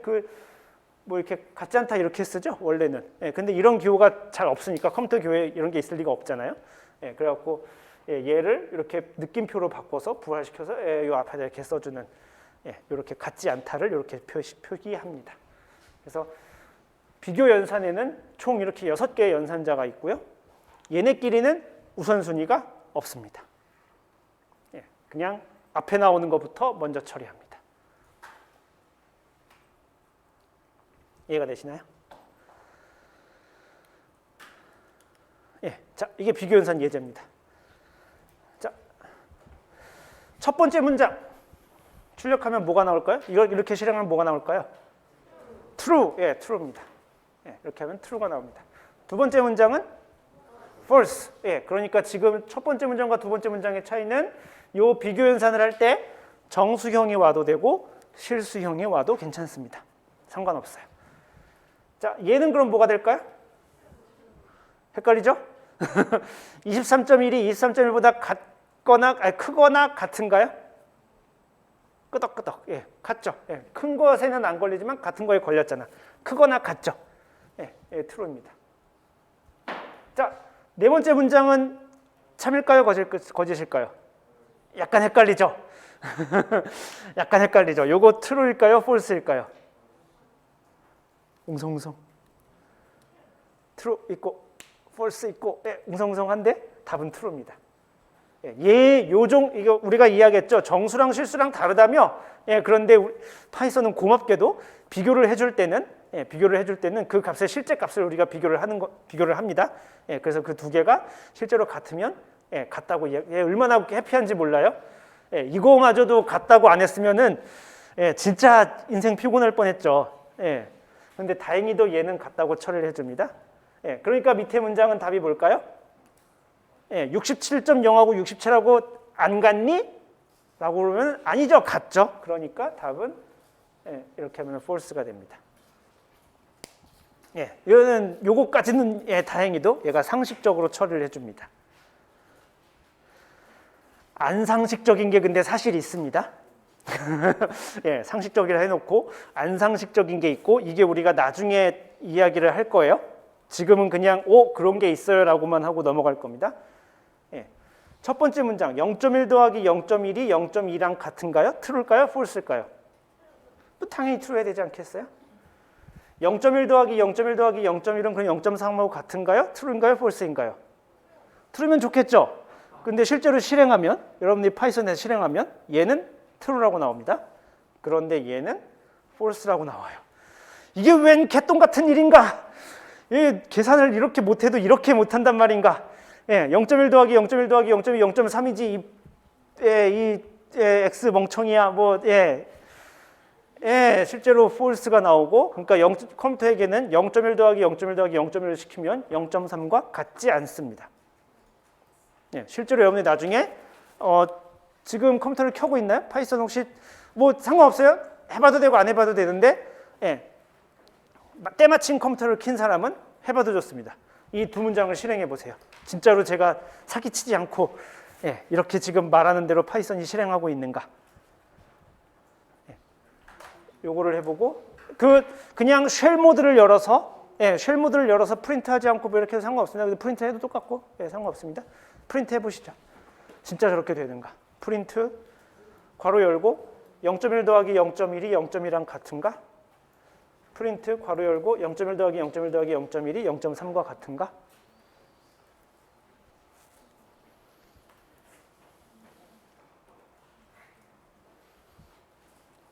뭐 이렇게 같지 않다 이렇게 쓰죠 원래는. 예, 근데 이런 기호가 잘 없으니까 컴퓨터 기호에 이런 게 있을 리가 없잖아요. 예, 그래갖고 예, 얘를 이렇게 느낌표로 바꿔서 부활시켜서 이 앞에다 이렇게 써주는 예, 이렇게 같지 않다를 이렇게 표기합니다. 그래서 비교 연산에는 총 이렇게 6개의 연산자가 있고요. 얘네끼리는 우선순위가 없습니다. 예, 그냥 앞에 나오는 것부터 먼저 처리합니다. 이해가 되시나요? 예, 자, 이게 비교 연산 예제입니다. 자, 첫 번째 문장 출력하면 뭐가 나올까요? 이걸 이렇게 실행하면 뭐가 나올까요? true, 예, true입니다. 예, 이렇게 하면 true가 나옵니다. 두 번째 문장은 false. 예, 그러니까 지금 첫 번째 문장과 두 번째 문장의 차이는 요 비교 연산을 할 때 정수형이 와도 되고 실수형이 와도 괜찮습니다. 상관없어요. 자, 얘는 그럼 뭐가 될까요? 헷갈리죠? 23.1이 23.1보다 같거나 크거나 같은가요? 끄덕끄덕. 예, 같죠. 예, 큰 것에는 안 걸리지만 같은 거에 걸렸잖아. 크거나 같죠. 예, 예, true입니다. 자, 네 번째 문장은 참일까요? 거짓일까요? 약간 헷갈리죠? 약간 헷갈리죠? 요거 true일까요? false일까요? 웅성웅성. true 있고 false 있고 예, 웅성웅성한데 답은 true입니다. 예, 이거 우리가 이야기했죠. 정수랑 실수랑 다르다며. 예, 그런데 파이썬은 고맙게도 비교를 해줄 때는 그 값의 실제 값을 우리가 비교를 합니다. 예, 그래서 그 두 개가 실제로 같으면 예, 같다고 얼마나 해피한지 몰라요. 예, 이거마저도 같다고 안 했으면은 예, 진짜 인생 피곤할 뻔했죠. 예, 그런데 다행히도 얘는 같다고 처리를 해줍니다. 예, 그러니까 밑에 문장은 답이 뭘까요? 예, 67.0하고 67하고 안 같니? 라고 그러면 아니죠. 같죠. 그러니까 답은 예, 이렇게 하면 false가 됩니다. 예, 이거는 요거까지는 예, 다행히도 얘가 상식적으로 처리를 해줍니다. 안 상식적인 게 근데 사실 있습니다. 예, 상식적이라 해놓고 안 상식적인 게 있고 이게 우리가 나중에 이야기를 할 거예요. 지금은 그냥 그런 게 있어요 라고만 하고 넘어갈 겁니다. 예. 첫 번째 문장 0.1 더하기 0.1이 0.2랑 같은가요? true일까요? false일까요? 당연히 true 해야 되지 않겠어요? 0.1 더하기 0.1 더하기 0.1은 그럼 0.3하고 같은가요? true인가요? false인가요? true면 좋겠죠? 근데 실제로 실행하면 여러분들이 파이썬에서 실행하면 얘는 true라고 나옵니다. 그런데 얘는 false라고 나와요. 이게 웬 개똥 같은 일인가? 계산을 이렇게 못해도 이렇게 못한단 말인가? 예, 0.1 더하기 0.1 더하기 0.2 0.3이지 이 x 멍청이야 뭐 실제로 false가 나오고 그러니까 컴퓨터에게는 0.1 더하기 0.1 더하기 0.1을 시키면 0.3과 같지 않습니다. 예, 실제로 여러분이 나중에 지금 컴퓨터를 켜고 있나요? 파이썬 혹시 뭐 상관없어요? 해봐도 되고 안 해봐도 되는데 때마침 컴퓨터를 킨 사람은 해봐도 좋습니다. 이 두 문장을 실행해 보세요. 진짜로 제가 사기치지 않고 이렇게 지금 말하는 대로 파이썬이 실행하고 있는가? 요거를 해보고 그냥 쉘 모드를 열어서 쉘 모드를 열어서 프린트하지 않고 뭐 이렇게 해도 상관없습니다. 근데 프린트 해도 똑같고 상관없습니다. 프린트 해보시죠. 진짜 저렇게 되는가? 프린트 괄호 열고 0.1 더하기 0.1이 0.2랑 같은가? 프린트 괄호 열고 0.1 더하기 0.1 더하기 0.1이 0.3과 같은가?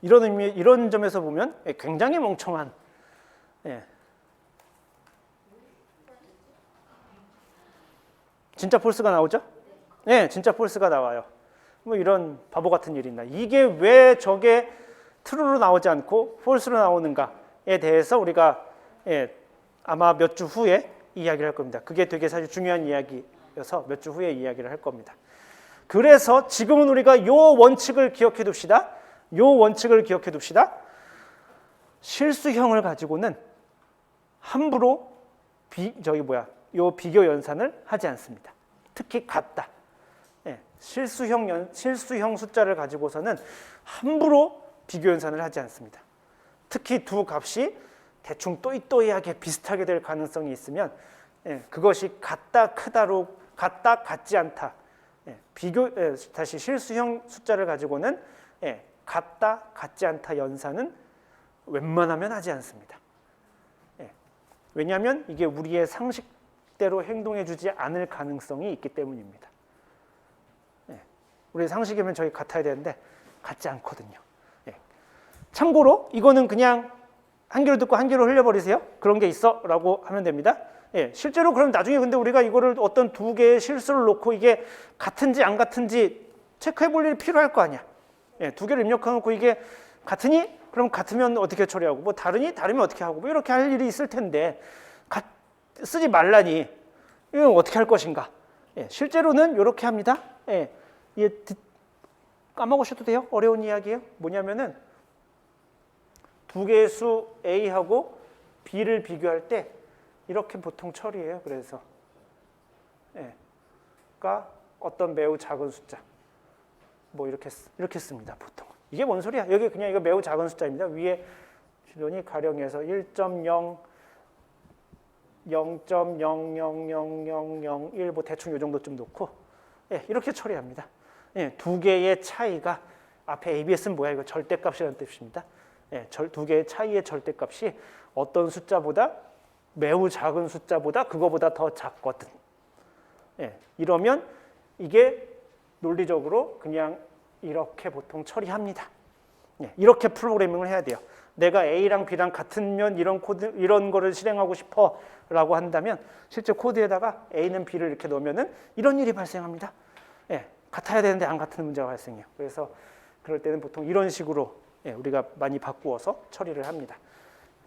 이런 점에서 보면 굉장히 멍청한 진짜 폴스가 나오죠? 네, 진짜 폴스가 나와요. 뭐 이런 바보 같은 일이 있나? 이게 왜 저게 true로 나오지 않고 false로 나오는가에 대해서 우리가 아마 몇 주 후에 이야기를 할 겁니다. 그게 되게 사실 중요한 이야기여서 몇 주 후에 이야기를 할 겁니다. 그래서 지금은 우리가 요 원칙을 기억해 둡시다. 실수형을 가지고는 함부로 요 비교 연산을 하지 않습니다. 특히 같다. 실수형 숫자를 가지고서는 함부로 비교 연산을 하지 않습니다. 특히 두 값이 대충 또이또이하게 비슷하게 될 가능성이 있으면 그것이 같다 크다로 같다 같지 않다. 다시 실수형 숫자를 가지고는 같다 같지 않다 연산은 웬만하면 하지 않습니다. 왜냐하면 이게 우리의 상식대로 행동해주지 않을 가능성이 있기 때문입니다. 우리의 상식이면 저희 같아야 되는데 같지 않거든요. 참고로 이거는 그냥 한 개로 듣고 한 개로 흘려버리세요. 그런 게 있어 라고 하면 됩니다. 실제로 그럼 나중에 근데 우리가 이거를 어떤 두 개의 실수를 놓고 이게 같은지 안 같은지 체크해 볼 일이 필요할 거 아니야. 두 개를 입력해 놓고 이게 같으니? 그럼 같으면 어떻게 처리하고 뭐 다르니? 다르면 어떻게 하고 뭐 이렇게 할 일이 있을 텐데 쓰지 말라니 이건 어떻게 할 것인가? 실제로는 이렇게 합니다. 까먹으셔도 돼요. 어려운 이야기예요. 뭐냐면은 두 개의 수 A하고 B를 비교할 때 이렇게 보통 처리해요. 그래서 가 어떤 매우 작은 숫자 뭐 이렇게 씁니다. 보통 이게 뭔 소리야? 여기 그냥 이거 매우 작은 숫자입니다. 위에 실론이 가령해서 1.0 0.0000001 뭐 대충 이 정도쯤 놓고 이렇게 처리합니다. 두 개의 차이가 앞에 ABS는 뭐야? 이거 절대값이라는 뜻입니다. 두 개의 차이의 절대값이 어떤 숫자보다 매우 작은 숫자보다 그거보다 더 작거든. 이러면 이게 논리적으로 그냥 이렇게 보통 처리합니다. 이렇게 프로그래밍을 해야 돼요. 내가 A랑 B랑 같으면 이런 거를 실행하고 싶어라고 한다면 실제 코드에다가 A는 B를 이렇게 넣으면은 이런 일이 발생합니다. 같아야 되는데 안 같은 문제가 발생해요. 그래서 그럴 때는 보통 이런 식으로 우리가 많이 바꾸어서 처리를 합니다.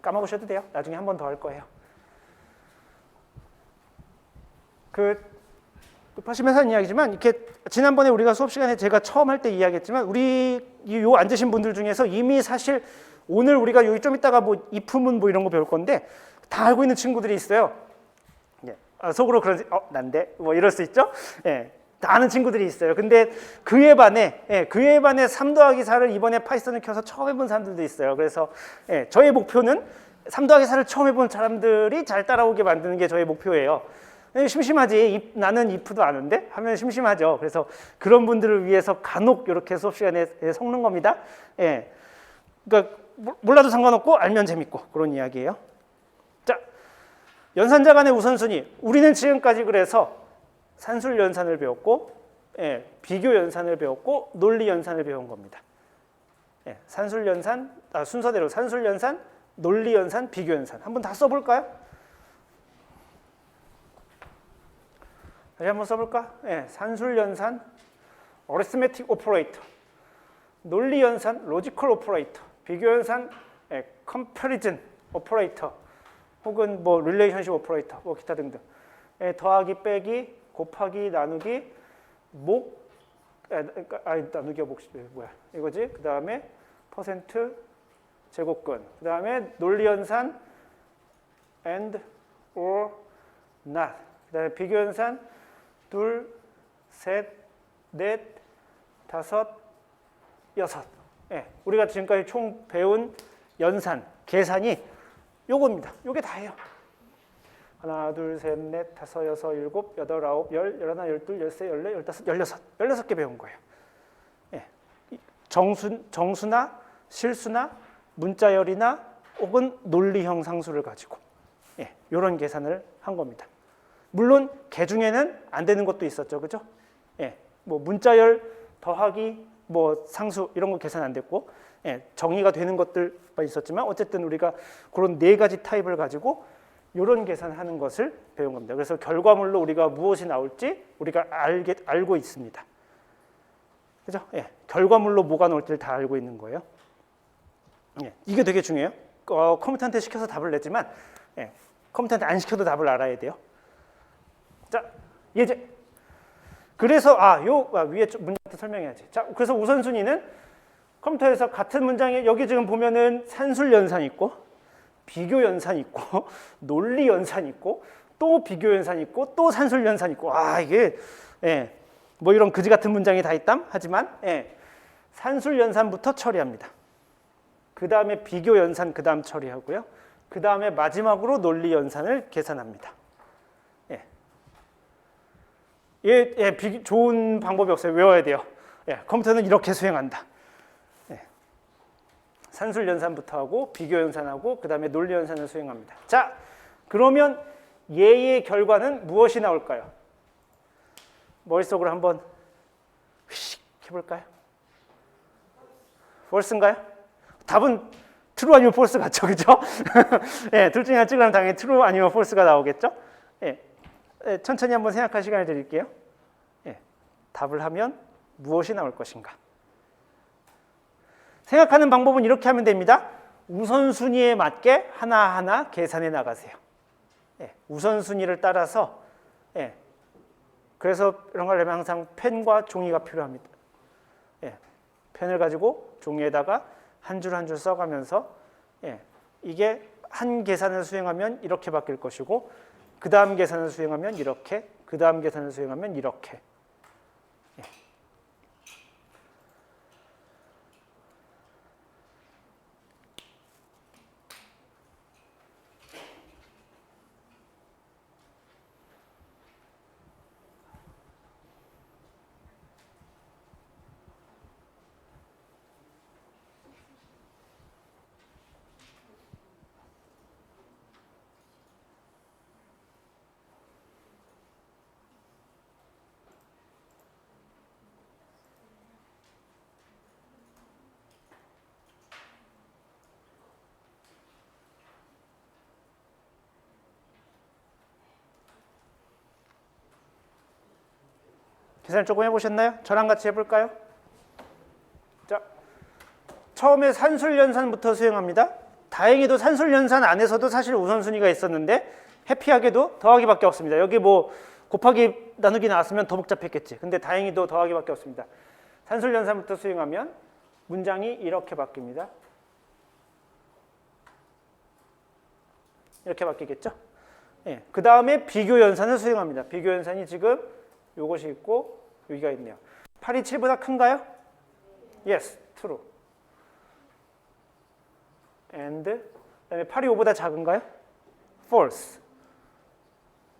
까먹으셔도 돼요. 나중에 한 번 더 할 거예요. 급하시면서 하는 이야기지만 이렇게 지난번에 우리가 수업 시간에 제가 처음 할 때 이야기했지만 우리 요 앉으신 분들 중에서 이미 사실 오늘 우리가 여기 좀 이따가 뭐 if문 뭐 이런 거 배울 건데 다 알고 있는 친구들이 있어요. 예. 속으로 그런 난데 뭐 이럴 수 있죠. 예. 다 아는 친구들이 있어요. 근데 그에 반해 3 더하기 4를 이번에 파이썬을 켜서 처음 해본 사람들도 있어요. 그래서 저의 목표는 3 더하기 4를 처음 해본 사람들이 잘 따라오게 만드는 게 저의 목표예요. 심심하지. 나는 if도 아는데 하면 심심하죠. 그래서 그런 분들을 위해서 간혹 이렇게 수업 시간에 섞는 겁니다. 예. 그러니까 몰라도 상관없고 알면 재밌고 그런 이야기예요. 자, 연산자 간의 우선순위. 우리는 지금까지 그래서 산술 연산을 배웠고, 비교 연산을 배웠고, 논리 연산을 배운 겁니다. 산술 연산, 순서대로 산술 연산, 논리 연산, 비교 연산. 한번 다 써볼까요? 다시 한번 써볼까? 산술 연산, 어리스메틱 오퍼레이터, 논리 연산, 로지컬 오퍼레이터, 비교 연산, 컴패리즌 오퍼레이터, 혹은 뭐 릴레이션십 오퍼레이터, 뭐 기타 등등. 더하기, 빼기, 곱하기, 나누기, 나누기가 뭐야? 이거지. 그 다음에 퍼센트, 제곱근. 그 다음에 논리 연산, and, or, not. 그 다음에 비교 연산, 둘, 셋, 넷, 다섯, 여섯. 우리가 지금까지 총 배운 연산, 계산이 요겁니다. 요게 다예요. 하나, 둘, 셋, 넷, 다섯, 여섯, 일곱, 여덟, 아홉, 열, 열하나, 열둘, 열세, 열네, 열다섯, 열여섯. 16개 배운 거예요. 정수나 실수나 문자열이나 혹은 논리형 상수를 가지고 이런 계산을 한 겁니다. 물론 개 중에는 안 되는 것도 있었죠. 그죠? 뭐 문자열 더하기 뭐 상수 이런 거 계산 안 됐고 정의가 되는 것들만 있었지만 어쨌든 우리가 그런 4가지 타입을 가지고 이런 계산하는 것을 배운 겁니다. 그래서 결과물로 우리가 무엇이 나올지 우리가 알고 있습니다. 그죠? 결과물로 뭐가 나올지를 다 알고 있는 거예요. 이게 되게 중요해요. 컴퓨터한테 시켜서 답을 냈지만 컴퓨터한테 안 시켜도 답을 알아야 돼요. 자, 예제. 그래서 위에 문장부터 설명해야지. 자, 그래서 우선순위는 컴퓨터에서 같은 문장에 여기 지금 보면은 산술 연산 있고 비교 연산 있고 논리 연산 있고 또 비교 연산 있고 또 산술 연산 있고 이게 뭐 이런 그지 같은 문장이 다 있담 하지만 산술 연산부터 처리합니다. 그 다음에 비교 연산 그 다음 처리하고요. 그 다음에 마지막으로 논리 연산을 계산합니다. 좋은 방법이 없어요. 외워야 돼요. 컴퓨터는 이렇게 수행한다. 산술 연산부터 하고 비교 연산하고 그 다음에 논리 연산을 수행합니다. 자, 그러면 얘의 결과는 무엇이 나올까요? 머릿속으로 한번 휙 해볼까요? false인가요? 답은 true 아니면 false 같죠, 그죠? 둘 중에 하나 찍으면 당연히 true 아니면 false가 나오겠죠? 천천히 한번 생각할 시간을 드릴게요. 답을 하면 무엇이 나올 것인가? 생각하는 방법은 이렇게 하면 됩니다. 우선순위에 맞게 하나하나 계산해 나가세요. 우선순위를 따라서 그래서 이런 걸 하려면 항상 펜과 종이가 필요합니다. 펜을 가지고 종이에다가 한 줄 한 줄 써가면서 이게 한 계산을 수행하면 이렇게 바뀔 것이고 그 다음 계산을 수행하면 이렇게 그 다음 계산을 수행하면 이렇게 계산을 조금 해보셨나요? 저랑 같이 해볼까요? 자, 처음에 산술연산부터 수행합니다. 다행히도 산술연산 안에서도 사실 우선순위가 있었는데 해피하게도 더하기밖에 없습니다. 여기 뭐 곱하기 나누기 나왔으면 더 복잡했겠지. 근데 다행히도 더하기밖에 없습니다. 산술연산부터 수행하면 문장이 이렇게 바뀝니다. 이렇게 바뀌겠죠? 예, 그 다음에 비교연산을 수행합니다. 비교연산이 지금 요것이 있고 여기가 있네요. 8이 7보다 큰가요? Yes, true. And 그다음에 8이 5보다 작은가요? False.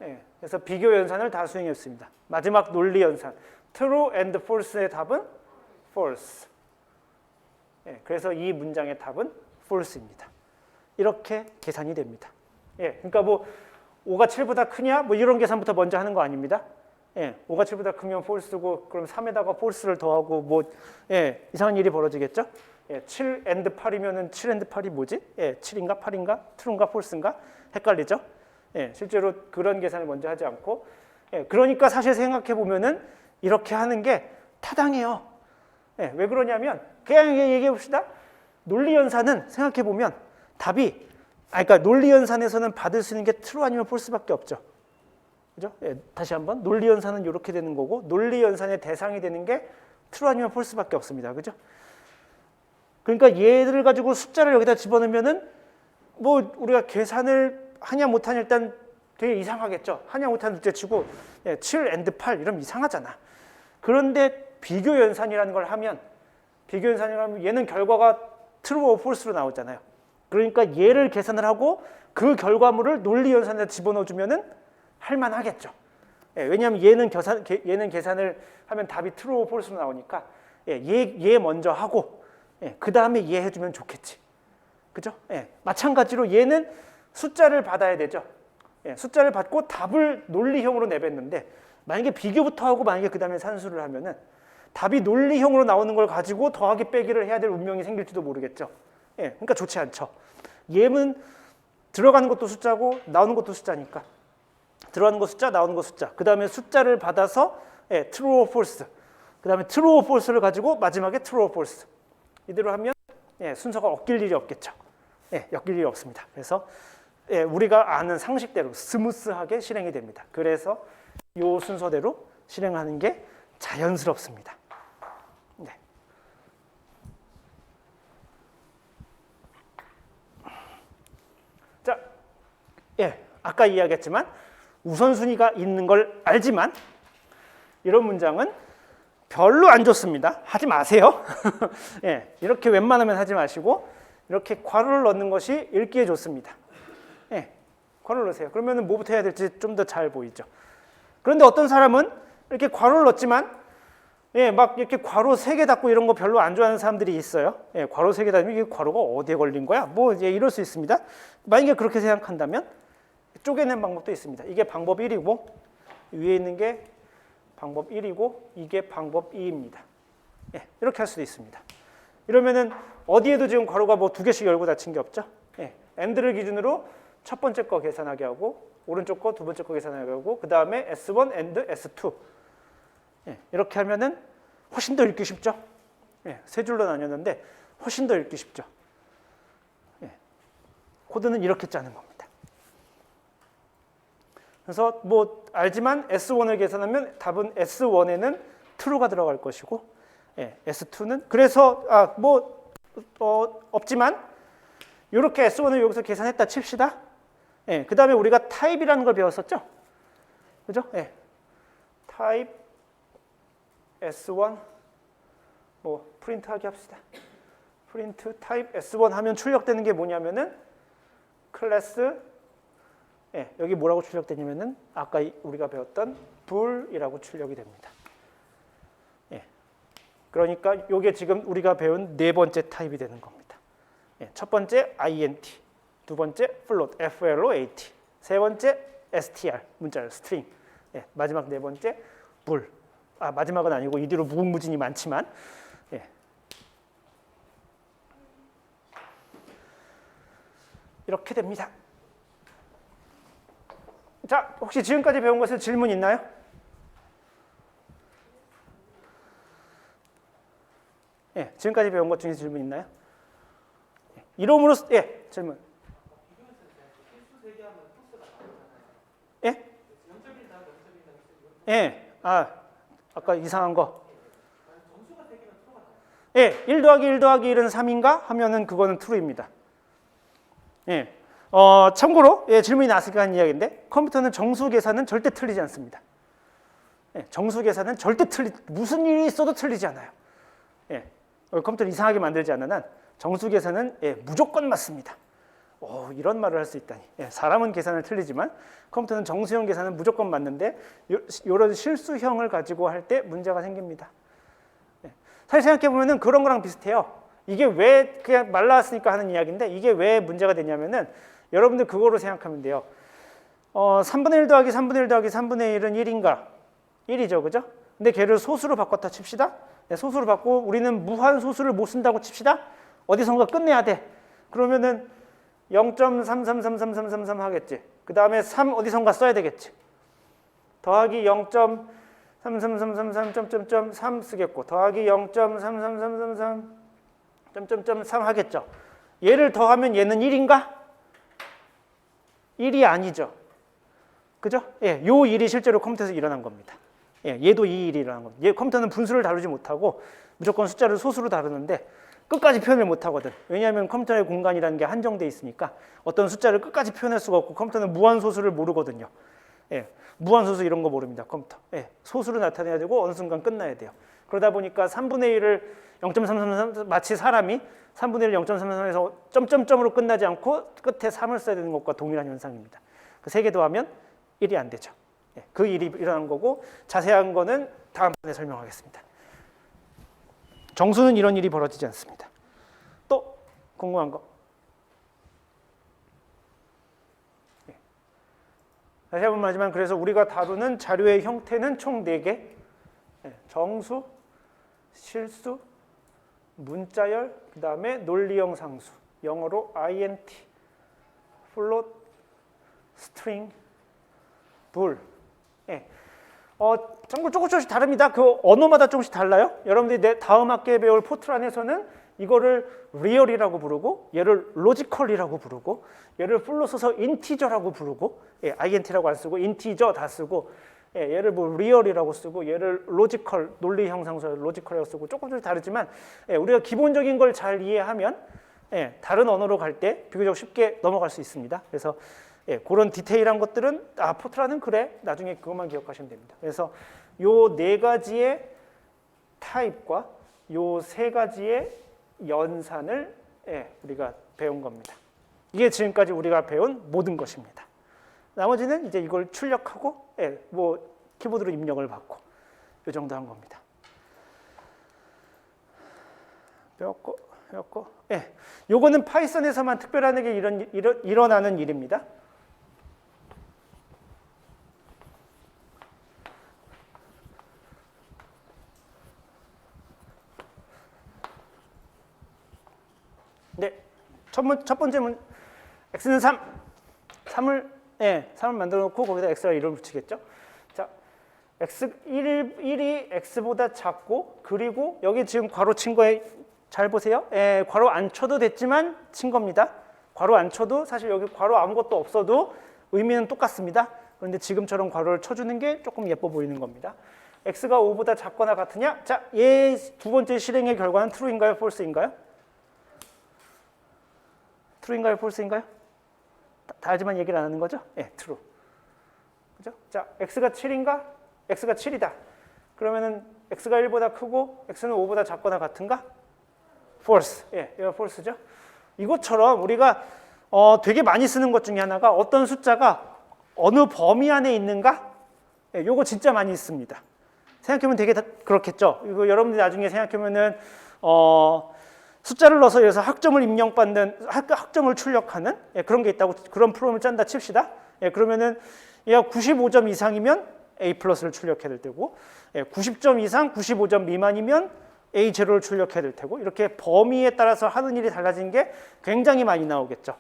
예, 그래서 비교연산을 다 수행했습니다. 마지막 논리연산. True and false의 답은 false. 예, 그래서 이 문장의 답은 false입니다. 이렇게 계산이 됩니다. 예, 그러니까 뭐 5가 7보다 크냐? 뭐 이런 계산부터 먼저 하는 거 아닙니다. 예, 5가 7보다 크면 false고 그럼 3에다가 false를 더하고 뭐 예, 이상한 일이 벌어지겠죠? 예, 7 and 8이면은 7 and 8이 뭐지? 예, 7인가 8인가? true인가 false인가? 헷갈리죠? 예, 실제로 그런 계산을 먼저 하지 않고 예, 그러니까 사실 생각해 보면은 이렇게 하는 게 타당해요. 예, 왜 그러냐면 그냥 얘기해 봅시다. 논리연산은 생각해 보면 답이 그러니까 논리연산에서는 받을 수 있는 게 true 아니면 false밖에 없죠. 그죠? 예, 다시 한번 논리연산은 이렇게 되는 거고 논리연산의 대상이 되는 게 true 아니면 false밖에 없습니다. 그죠? 그러니까 얘를 가지고 숫자를 여기다 집어넣으면은 뭐 우리가 계산을 하냐 못하냐 일단 되게 이상하겠죠. 하냐 못하냐 둘째치고 7 and 8 이러면 이상하잖아. 그런데 비교연산이라는 걸 하면 비교연산이라면 얘는 결과가 true or false로 나오잖아요. 그러니까 얘를 계산을 하고 그 결과물을 논리연산에 집어넣어주면은 할만하겠죠. 예, 왜냐하면 얘는 계산을 하면 답이 true or false로 나오니까 얘 먼저 하고 그 다음에 얘 해주면 좋겠지. 그죠? 예, 마찬가지로 얘는 숫자를 받아야 되죠. 예, 숫자를 받고 답을 논리형으로 내뱉는데 만약에 비교부터 하고 만약에 그 다음에 산수를 하면은 답이 논리형으로 나오는 걸 가지고 더하기 빼기를 해야 될 운명이 생길지도 모르겠죠. 예, 그러니까 좋지 않죠. 얘는 들어가는 것도 숫자고 나오는 것도 숫자니까 들어가는 거 숫자, 나오는 거 숫자. 그 다음에 숫자를 받아서 true or false. 그 다음에 true or false를 가지고 마지막에 true or false. 이대로 하면 순서가 엮일 일이 없겠죠. 엮일 일이 없습니다. 그래서 우리가 아는 상식대로 스무스하게 실행이 됩니다. 그래서 이 순서대로 실행하는 게 자연스럽습니다. 네. 자, 아까 이야기했지만 우선순위가 있는 걸 알지만 이런 문장은 별로 안 좋습니다. 하지 마세요. 이렇게 웬만하면 하지 마시고 이렇게 괄호를 넣는 것이 읽기에 좋습니다. 괄호를 넣으세요. 그러면 뭐부터 해야 될지 좀 더 잘 보이죠. 그런데 어떤 사람은 이렇게 괄호를 넣었지만 막 이렇게 괄호 3개 닫고 이런 거 별로 안 좋아하는 사람들이 있어요. 괄호 3개 닫으면 이게 괄호가 어디에 걸린 거야? 뭐 이럴 수 있습니다. 만약에 그렇게 생각한다면 쪼개낸 방법도 있습니다. 이게 방법 1이고 위에 있는 게 방법 1이고 이게 방법 2입니다. 이렇게 할 수도 있습니다. 이러면은 어디에도 지금 괄호가 뭐 2개씩 열고 닫힌 게 없죠. and를 기준으로 첫 번째 거 계산하게 하고 오른쪽 거 두 번째 거 계산하게 하고 그 다음에 S1 and S2 이렇게 하면은 훨씬 더 읽기 쉽죠. 세 줄로 나뉘었는데 훨씬 더 읽기 쉽죠. 코드는 이렇게 짜는 겁니다. 그래서 뭐 알지만 S1을 계산하면 답은 S1에는 true가 들어갈 것이고 S2는 그래서 없지만 이렇게 S1을 여기서 계산했다 칩시다. 그 다음에 우리가 타입이라는 걸 배웠었죠. 그죠? 타입 S1 뭐 프린트하게 합시다. 프린트 타입 S1 하면 출력되는 게 뭐냐면은 클래스 여기 뭐라고 출력되냐면은 아까 우리가 배웠던 불이라고 출력이 됩니다. 그러니까 이게 지금 우리가 배운 네 번째 타입이 되는 겁니다. 첫 번째 int, 두 번째 float, float, 세 번째 str, 문자열, string, 마지막 네 번째 불. 마지막은 아니고 이 뒤로 무궁무진이 많지만 이렇게 됩니다. 자, 혹시 지금까지 배운 것에 질문 있나요? 지금까지 배운 것 중에 질문 있나요? 이름으로써 질문. 예, 아까 이상한 거. 예, 1 더하기 1 더하기 1은 3인가 하면은 그거는 true입니다. 예, 참고로 예, 질문이 나왔으니까 하는 이야기인데 컴퓨터는 정수 계산은 절대 틀리지 않습니다. 예, 정수 계산은 절대 무슨 일이 있어도 틀리지 않아요. 예, 컴퓨터를 이상하게 만들지 않는 한 정수 계산은 예, 무조건 맞습니다. 이런 말을 할 수 있다니. 예, 사람은 계산을 틀리지만 컴퓨터는 정수형 계산은 무조건 맞는데 이런 실수형을 가지고 할 때 문제가 생깁니다. 예, 사실 생각해 보면은 그런 거랑 비슷해요. 이게 왜 그냥 말 나왔으니까 하는 이야기인데 이게 왜 문제가 되냐면은 여러분들 그거로 생각하면 돼요. 3분의 1 더하기 3분의 1 더하기 3분의 1은 1인가? 1이죠, 그죠? 근데 걔를 소수로 바꿨다 칩시다. 네, 소수로 바꾸고 우리는 무한 소수를 못 쓴다고 칩시다. 어디선가 끝내야 돼. 그러면은 0.333333 하겠지. 그 다음에 3 어디선가 써야 되겠지. 더하기 0.33333.3 쓰겠고 더하기 0.33333 하겠죠. 얘를 더하면 얘는 1인가? 1이 아니죠. 그죠? 예, 요 일이 실제로 컴퓨터에서 일어난 겁니다. 예, 얘도 이 일이 일어난 겁니다. 컴퓨터는 분수를 다루지 못하고 무조건 숫자를 소수로 다루는데 끝까지 표현을 못하거든. 왜냐하면 컴퓨터의 공간이라는 게 한정돼 있으니까 어떤 숫자를 끝까지 표현할 수가 없고 컴퓨터는 무한소수를 모르거든요. 예, 무한소수 이런 거 모릅니다. 컴퓨터. 예, 소수를 나타내야 되고 어느 순간 끝나야 돼요. 그러다 보니까 3분의 1을 0.333 마치 사람이 3분의 1 0.333에서 점점점으로 끝나지 않고 끝에 3을 써야 되는 것과 동일한 현상입니다. 그 세 개 더하면 1이 안 되죠. 예, 그 일이 일어난 거고 자세한 거는 다음번에 설명하겠습니다. 정수는 이런 일이 벌어지지 않습니다. 또 궁금한 거? 예. 다시 한번 말하지만 그래서 우리가 다루는 자료의 형태는 총 4개. 예. 정수, 실수, 문자열, 그 다음에 논리형 상수. 영어로 int, float, string, bool. 예. 참고로 조금씩 다릅니다. 그 언어마다 조금씩 달라요. 여러분들이 다음 학기에 배울 포트란에서는 이거를 리얼이라고 부르고 얘를 로지컬이라고 부르고 얘를 풀로 써서 인티저라고 부르고 INT라고 안 쓰고 인티저 다 쓰고 얘를 뭐 리얼이라고 쓰고 얘를 로지컬 논리 형상서 로지컬이라고 쓰고 조금씩 다르지만 우리가 기본적인 걸 잘 이해하면 다른 언어로 갈 때 비교적 쉽게 넘어갈 수 있습니다. 그래서 그런 디테일한 것들은 포트란은 그래 나중에 그것만 기억하시면 됩니다. 그래서 요 4가지의 타입과 요 3가지의 연산을 우리가 배운 겁니다. 이게 지금까지 우리가 배운 모든 것입니다. 나머지는 이제 이걸 출력하고 뭐 키보드로 입력을 받고 이 정도 한 겁니다. 배웠고 요거는 파이썬에서만 특별하게 일어나는 일입니다. 네, 첫 번째 x는 3. 3을 만들어 놓고 거기다 x가 1을 붙이겠죠. 자,1이 x보다 작고 그리고 여기 지금 괄호 친 거에 잘 보세요. 괄호 안 쳐도 됐지만 친 겁니다. 괄호 안 쳐도 사실 여기 괄호 아무것도 없어도 의미는 똑같습니다. 그런데 지금처럼 괄호를 쳐주는 게 조금 예뻐 보이는 겁니다. x가 5보다 작거나 같으냐? 자, 얘 두 번째 실행의 결과는 true인가요? false인가요? true인가요? false인가요? 다 알지만 얘기를 안 하는 거죠? true. 그죠? 자, x가 7인가? x가 7이다. 그러면은 x가 1보다 크고 x는 5보다 작거나 같은가? false. 이거 false죠. 이것처럼 우리가 되게 많이 쓰는 것 중에 하나가 어떤 숫자가 어느 범위 안에 있는가? 요거 진짜 많이 있습니다. 생각해보면 되게 그렇겠죠. 이거 여러분들이 나중에 생각해보면은 숫자를 넣어서 여기서 학점을 입력받는 학점을 출력하는 그런 게 있다고 그런 프로그램을 짠다 칩시다. 그러면은 얘가 95점 이상이면 A 플러스를 출력해야 될 테고 90점 이상 95점 미만이면 A0를 출력해야 될 테고 이렇게 범위에 따라서 하는 일이 달라진 게 굉장히 많이 나오겠죠.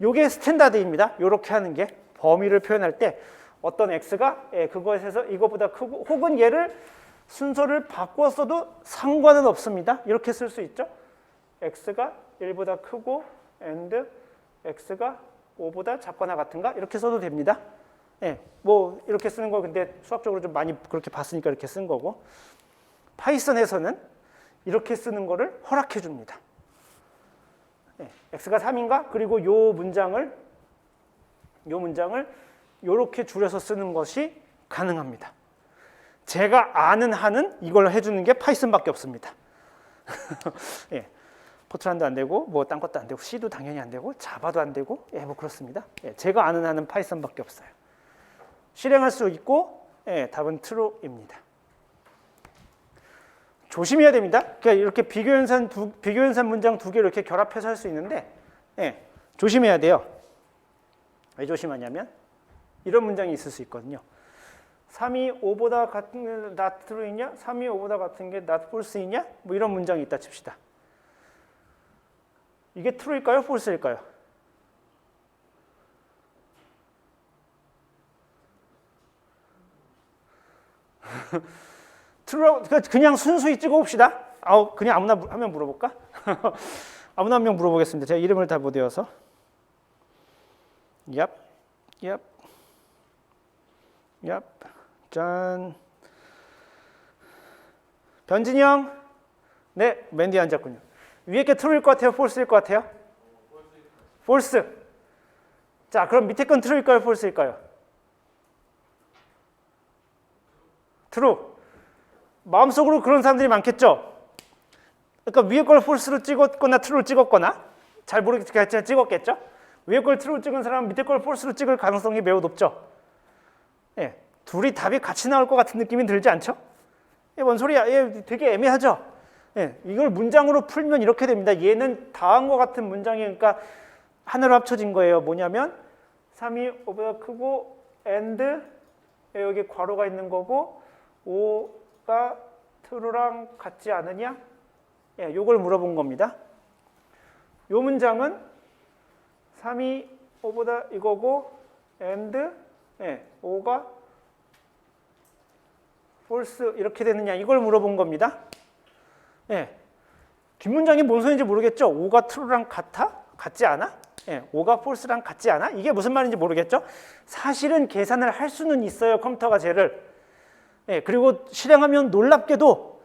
요게 스탠다드입니다. 이렇게 하는 게 범위를 표현할 때 어떤 x가 그것에서 이거보다 크고 혹은 얘를 순서를 바꿨어도 상관은 없습니다. 이렇게 쓸 수 있죠. x가 1보다 크고 and x가 5보다 작거나 같은가 이렇게 써도 됩니다. 예, 뭐 이렇게 쓰는 거 근데 수학적으로 좀 많이 그렇게 봤으니까 이렇게 쓴 거고 파이썬에서는 이렇게 쓰는 거를 허락해 줍니다. 예, x가 3인가? 그리고 요 문장을 이렇게 줄여서 쓰는 것이 가능합니다. 제가 아는 한은 이걸 해주는 게 파이썬밖에 없습니다. 예, 포트란도 안 되고 뭐 딴 것도 안 되고 C도 당연히 안 되고 자바도 안 되고 예, 뭐 그렇습니다. 예, 제가 아는 한은 파이썬밖에 없어요. 실행할 수 있고 예, 답은 true입니다. 조심해야 됩니다. 그러니까 이렇게 비교연산 문장 두 개를 이렇게 결합해서 할 수 있는데 예, 조심해야 돼요. 왜 조심하냐면 이런 문장이 있을 수 있거든요. 3이 5보다 같은 게 not true이냐? 3이 5보다 같은 게 not false이냐? 뭐 이런 문장이 있다 칩시다. 이게 true일까요? false일까요? true, 그냥 순수히 찍어봅시다. 그냥 아무나 한 명 물어볼까? 아무나 한 명 물어보겠습니다. 제가 이름을 다 못 외워서. 얍. 짠. 변진이 형. 네, 맨 뒤에 앉았군요. 위에 게 true일 것 같아요? false일 것 같아요? false. 자, 그럼 밑에 건 true일까요? false일까요? true. 마음속으로 그런 사람들이 많겠죠? 그러니까 위에 걸 false로 찍었거나 true로 찍었거나 잘 모르겠지만 찍었겠죠? 위에 걸 true로 찍은 사람은 밑에 걸 false로 찍을 가능성이 매우 높죠? 예, 둘이 답이 같이 나올 것 같은 느낌이 들지 않죠? 예, 뭔 소리야? 예, 되게 애매하죠? 예, 이걸 문장으로 풀면 이렇게 됩니다. 얘는 다음과 같은 문장이 그러니까 하나로 합쳐진 거예요. 뭐냐면 3이 5보다 크고 and 여기 괄호가 있는 거고 5가 true랑 같지 않으냐? 예, 요걸 물어본 겁니다. 요 문장은 3이 5보다 이거고 and 예, 5가 false 이렇게 되느냐 이걸 물어본 겁니다. 예, 뒷문장이 뭔 소리인지 모르겠죠? 5가 true랑 같아? 같지 않아? 예, 5가 false랑 같지 않아? 이게 무슨 말인지 모르겠죠? 사실은 계산을 할 수는 있어요. 컴퓨터가 쟤를. 예, 그리고 실행하면 놀랍게도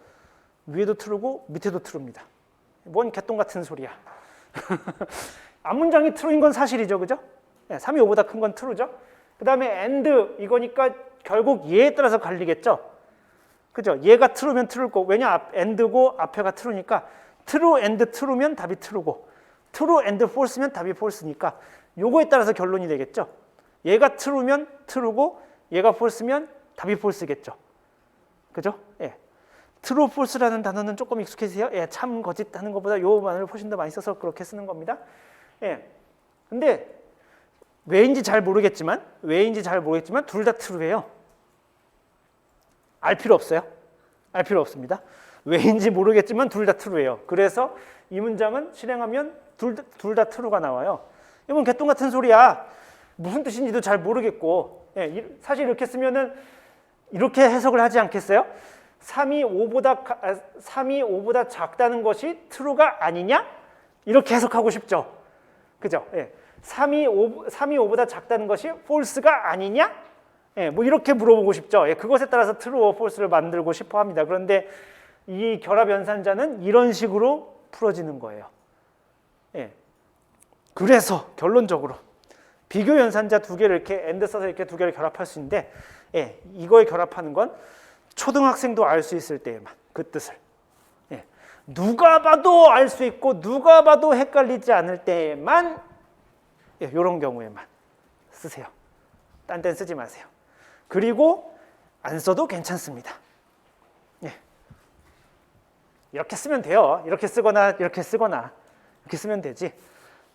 위에도 true고 밑에도 true입니다. 뭔 개똥 같은 소리야. 앞문장이 true인 건 사실이죠. 그죠? 예, 3이 5보다 큰 건 true죠. 그 다음에 and 이거니까 결국 얘에 따라서 갈리겠죠. 그죠? 얘가 true면 true고 왜냐? and고 앞에가 true니까 true and true면 답이 true고 true and false면 답이 false니까 요거에 따라서 결론이 되겠죠. 얘가 true면 true고 얘가 false면 답이 false겠죠. 그죠? 예. true, false라는 단어는 조금 익숙해지세요? 예, 참, 거짓 하는 것보다 요만을 훨씬 더 많이 써서 그렇게 쓰는 겁니다. 예. 근데 왜인지 잘 모르겠지만 둘 다 true예요. 알 필요 없어요. 알 필요 없습니다. 왜인지 모르겠지만 둘 다 true예요. 그래서 이 문장은 실행하면 둘 다 true가 나와요. 이건 개똥 같은 소리야. 무슨 뜻인지도 잘 모르겠고 예, 사실 이렇게 쓰면은 이렇게 해석을 하지 않겠어요? 3이 5보다 작다는 것이 true가 아니냐? 이렇게 해석하고 싶죠. 그죠? 예. 3이 5보다 작다는 것이 false가 아니냐? 예, 뭐 이렇게 물어보고 싶죠. 예, 그것에 따라서 true or false를 만들고 싶어 합니다. 그런데 이 결합 연산자는 이런 식으로 풀어지는 거예요. 예. 그래서 결론적으로 비교 연산자 두 개를 이렇게 and 써서 이렇게 두 개를 결합할 수 있는데 예, 이거에 결합하는 건 초등학생도 알 수 있을 때에만 그 뜻을 예, 누가 봐도 알 수 있고 누가 봐도 헷갈리지 않을 때에만 예, 이런 경우에만 쓰세요. 딴 데는 쓰지 마세요. 그리고 안 써도 괜찮습니다. 예. 이렇게 쓰면 돼요. 이렇게 쓰거나 이렇게 쓰면 되지.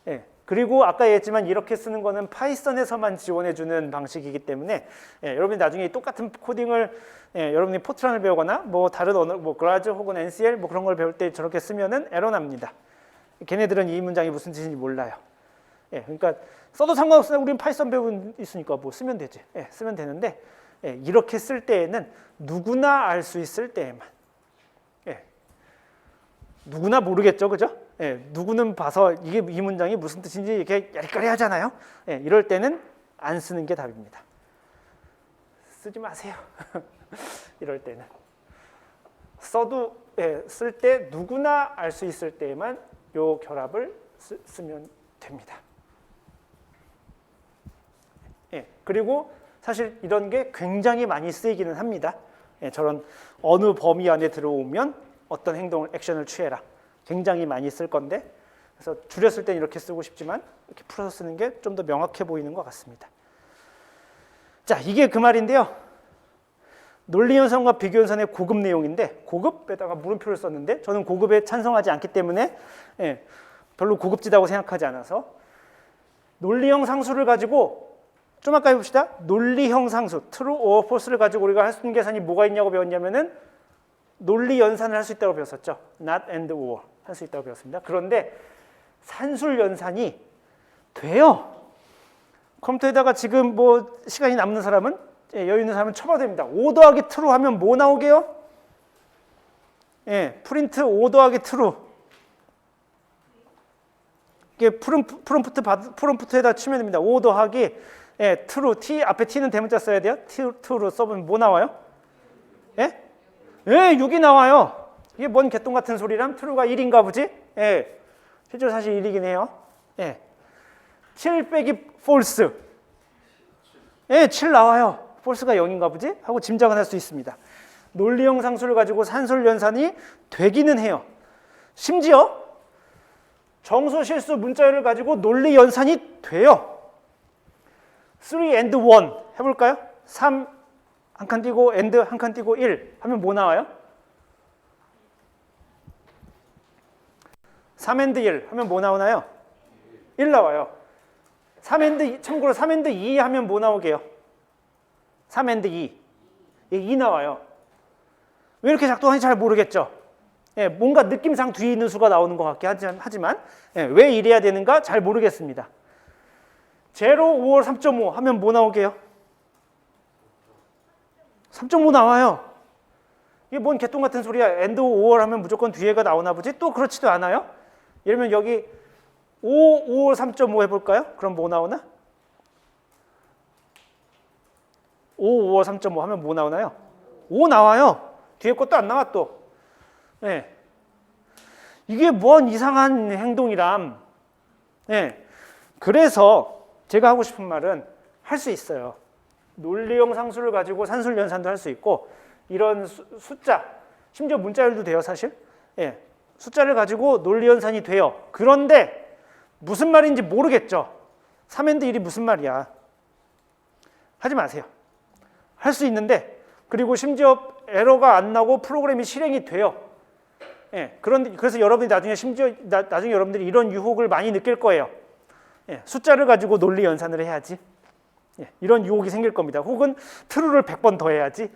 예. 그리고 아까 얘기했지만 이렇게 쓰는 거는 파이썬에서만 지원해주는 방식이기 때문에 예, 여러분이 나중에 똑같은 코딩을 예, 여러분이 포트란을 배우거나 뭐 다른 언어, 뭐 그라즈 혹은 NCL 뭐 그런 걸 배울 때 저렇게 쓰면은 에러 납니다. 걔네들은 이 문장이 무슨 뜻인지 몰라요. 예, 그러니까 써도 상관없으나 우리는 파이썬 배우고 있으니까 뭐 쓰면 되지. 예, 쓰면 되는데 예, 이렇게 쓸 때에는 누구나 알 수 있을 때에만 예, 누구나 모르겠죠, 그죠? 예, 누구는 봐서 이 문장이 무슨 뜻인지 이렇게 야리까리 하잖아요. 예, 이럴 때는 안 쓰는 게 답입니다. 쓰지 마세요. 이럴 때는 써도 쓸 때 누구나 알 수 있을 때에만 요 결합을 쓰면 됩니다. 그리고 사실 이런 게 굉장히 많이 쓰이기는 합니다. 저런 어느 범위 안에 들어오면 어떤 행동을 액션을 취해라. 굉장히 많이 쓸 건데 그래서 줄였을 땐 이렇게 쓰고 싶지만 이렇게 풀어서 쓰는 게 좀 더 명확해 보이는 것 같습니다. 자, 이게 그 말인데요. 논리연산과 비교연산의 고급 내용인데 고급에다가 물음표를 썼는데 저는 고급에 찬성하지 않기 때문에 별로 고급지다고 생각하지 않아서 논리형 상수를 가지고 좀 아까 해봅시다. 논리형 상수, true or false를 가지고 우리가 할 수 있는 계산이 뭐가 있냐고 배웠냐면은 논리연산을 할 수 있다고 배웠었죠. not and or 할 수 있다고 배웠습니다. 그런데 산술연산이 돼요. 컴퓨터에다가 지금 뭐 시간이 남는 사람은 여유 있는 사람은 쳐봐도 됩니다. 5 더하기 true 하면 뭐 나오게요? 프린트 5 더하기 true. 이게 프롬프트에다 치면 됩니다. 5 더하기 true, t 앞에 t는 대문자 써야 돼요. true로 써보면 뭐 나와요? 6이 나와요. 이게 뭔 개똥 같은 소리람? true가 1인가 보지? 실제로 사실 1이긴 해요. 7 빼기 false. 7 나와요. false가 0인가 보지? 하고 짐작은 할 수 있습니다. 논리형 상수를 가지고 산술연산이 되기는 해요. 심지어 정수, 실수, 문자열을 가지고 논리연산이 돼요. 3 and 1 해볼까요? 3 한 칸 띄고 and 한 칸 띄고 1 하면 뭐 나와요? 3 and 1 하면 뭐 나오나요? 1 나와요. 3 and 참고로 3 and 2 하면 뭐 나오게요? 3 and 2. 2 나와요. 왜 이렇게 작동하는지 잘 모르겠죠? 뭔가 느낌상 뒤에 있는 수가 나오는 것 같긴 하지만 왜 이래야 되는가 잘 모르겠습니다. 0, 5월 3.5 하면 뭐 나오게요? 3.5 나와요. 이게 뭔 개똥 같은 소리야. and 5월 하면 무조건 뒤에가 나오나 보지? 또 그렇지도 않아요. 예를 들면 여기 5, 5월 3.5 해볼까요? 그럼 뭐 나오나? 5, 5월 3.5 하면 뭐 나오나요? 5 나와요. 뒤에 것도 안 나와 또. 이게 뭔 이상한 행동이람. 그래서 제가 하고 싶은 말은 할 수 있어요. 논리형 상수를 가지고 산술연산도 할 수 있고 이런 숫자, 심지어 문자열도 돼요 사실. 숫자를 가지고 논리연산이 돼요. 그런데 무슨 말인지 모르겠죠. 3 and 1이 무슨 말이야. 하지 마세요. 할 수 있는데 그리고 심지어 에러가 안 나고 프로그램이 실행이 돼요. 그런데 그래서 여러분이 나중에 여러분들이 이런 유혹을 많이 느낄 거예요. 숫자를 가지고 논리 연산을 해야지. 이런 유혹이 생길 겁니다. 혹은 true를 100번 더 해야지.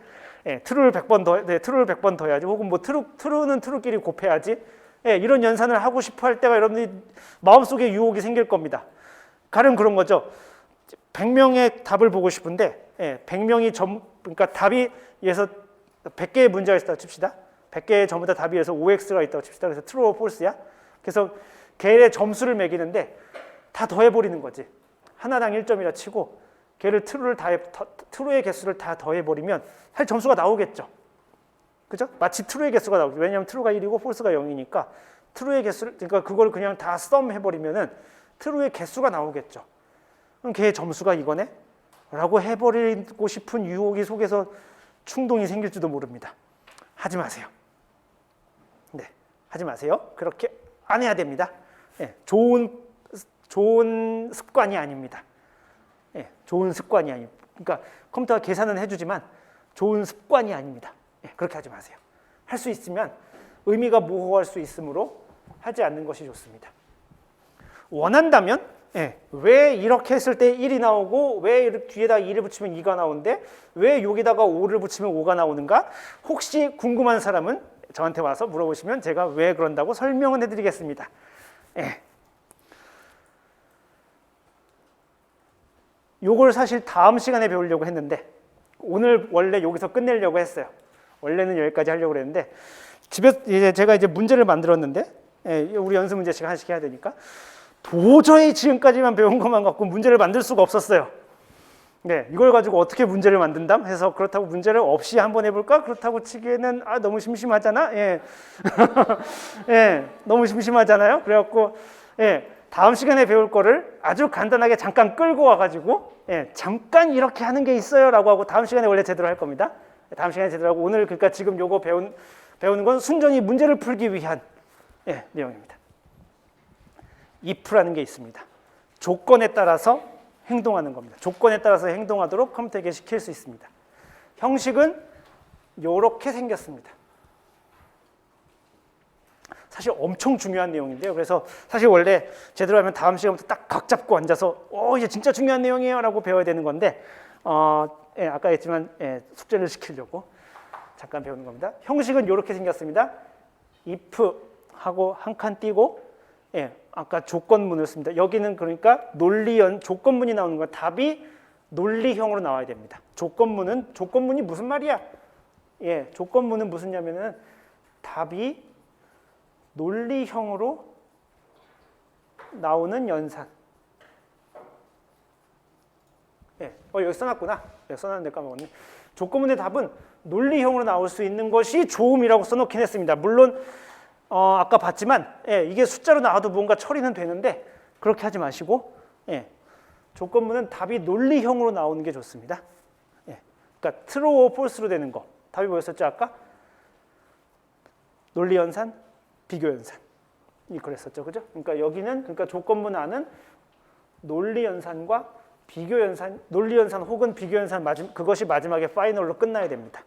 true를 100번 더 해야지. 혹은 뭐 true는 true끼리 곱해야지. 이런 연산을 하고 싶어 할 때가 여러분들이 마음속에 유혹이 생길 겁니다. 가령 그런 거죠. 100명의 답을 보고 싶은데 100명이 그러니까 답이 예서 100개의 문제가 있다고 칩시다. 100개의 전부 다 답이 예서 OX가 있다고 칩시다. 그래서 true or false야. 그래서 걔의 점수를 매기는데 다 더해버리는 거지. 하나당 1점이라 치고 걔를 true의 개수를 다 더해버리면 사실 점수가 나오겠죠. 그죠? 마치 true의 개수가 나오죠. 왜냐하면 true가 1이고 false가 0이니까 true의 개수를 그러니까 그걸 그냥 다 sum 해버리면은 true의 개수가 나오겠죠. 그럼 걔의 점수가 이거네? 라고 해버리고 싶은 유혹이 속에서 충동이 생길지도 모릅니다. 하지 마세요. 하지 마세요. 그렇게 안 해야 됩니다. 좋은 습관이 아닙니다. 좋은 습관이 아닙니다. 그러니까 컴퓨터가 계산은 해주지만 좋은 습관이 아닙니다. 그렇게 하지 마세요. 할 수 있으면 의미가 모호할 수 있으므로 하지 않는 것이 좋습니다. 원한다면 왜 이렇게 했을 때 1이 나오고 왜 뒤에다 2를 붙이면 2가 나오는데 왜 여기다가 5를 붙이면 5가 나오는가? 혹시 궁금한 사람은 저한테 와서 물어보시면 제가 왜 그런다고 설명을 해드리겠습니다. 요걸 사실 다음 시간에 배우려고 했는데 오늘 원래 여기서 끝내려고 했어요. 원래는 여기까지 하려고 했는데 집에서 제가 이제 문제를 만들었는데 우리 연습 문제씩 하나씩 해야 되니까 도저히 지금까지만 배운 것만 갖고 문제를 만들 수가 없었어요. 네, 이걸 가지고 어떻게 문제를 만든다? 해서 그렇다고 문제를 없이 한번 해볼까? 그렇다고 치기에는 너무 심심하잖아. 예, 예, 너무 심심하잖아요. 그래갖고 다음 시간에 배울 거를 아주 간단하게 잠깐 끌고 와가지고 잠깐 이렇게 하는 게 있어요라고 하고 다음 시간에 원래 제대로 할 겁니다. 다음 시간에 제대로 하고 오늘 그러니까 지금 요거 배우는 건 순전히 문제를 풀기 위한 내용입니다. if라는 게 있습니다. 조건에 따라서 행동하는 겁니다. 조건에 따라서 행동하도록 컴퓨터에게 시킬 수 있습니다. 형식은 이렇게 생겼습니다. 사실 엄청 중요한 내용인데요. 그래서 사실 원래 제대로 하면 다음 시간부터 딱 각 잡고 앉아서 이게 진짜 중요한 내용이에요 라고 배워야 되는 건데 아까 했지만 숙제를 시키려고 잠깐 배우는 겁니다. 형식은 이렇게 생겼습니다. if 하고 한 칸 띄고 아까 조건문을 씁니다. 여기는 그러니까 조건문이 나오는 건 답이 논리형으로 나와야 됩니다. 조건문이 무슨 말이야? 조건문은 무슨냐면은 답이 논리형으로 나오는 연산. 여기 써놨구나. 써놨는데 까먹었네. 조건문의 답은 논리형으로 나올 수 있는 것이 조음이라고 써놓긴 했습니다. 물론 아까 봤지만 이게 숫자로 나와도 뭔가 처리는 되는데 그렇게 하지 마시고 조건문은 답이 논리형으로 나오는 게 좋습니다. 그러니까 true or false로 되는 거. 답이 뭐였었죠 아까? 논리연산, 비교연산. 그랬었죠, 그죠? 그러니까 여기는 그러니까 조건문 안은 논리연산과 비교연산, 논리연산 혹은 비교연산 그것이 마지막에 파이널로 끝나야 됩니다.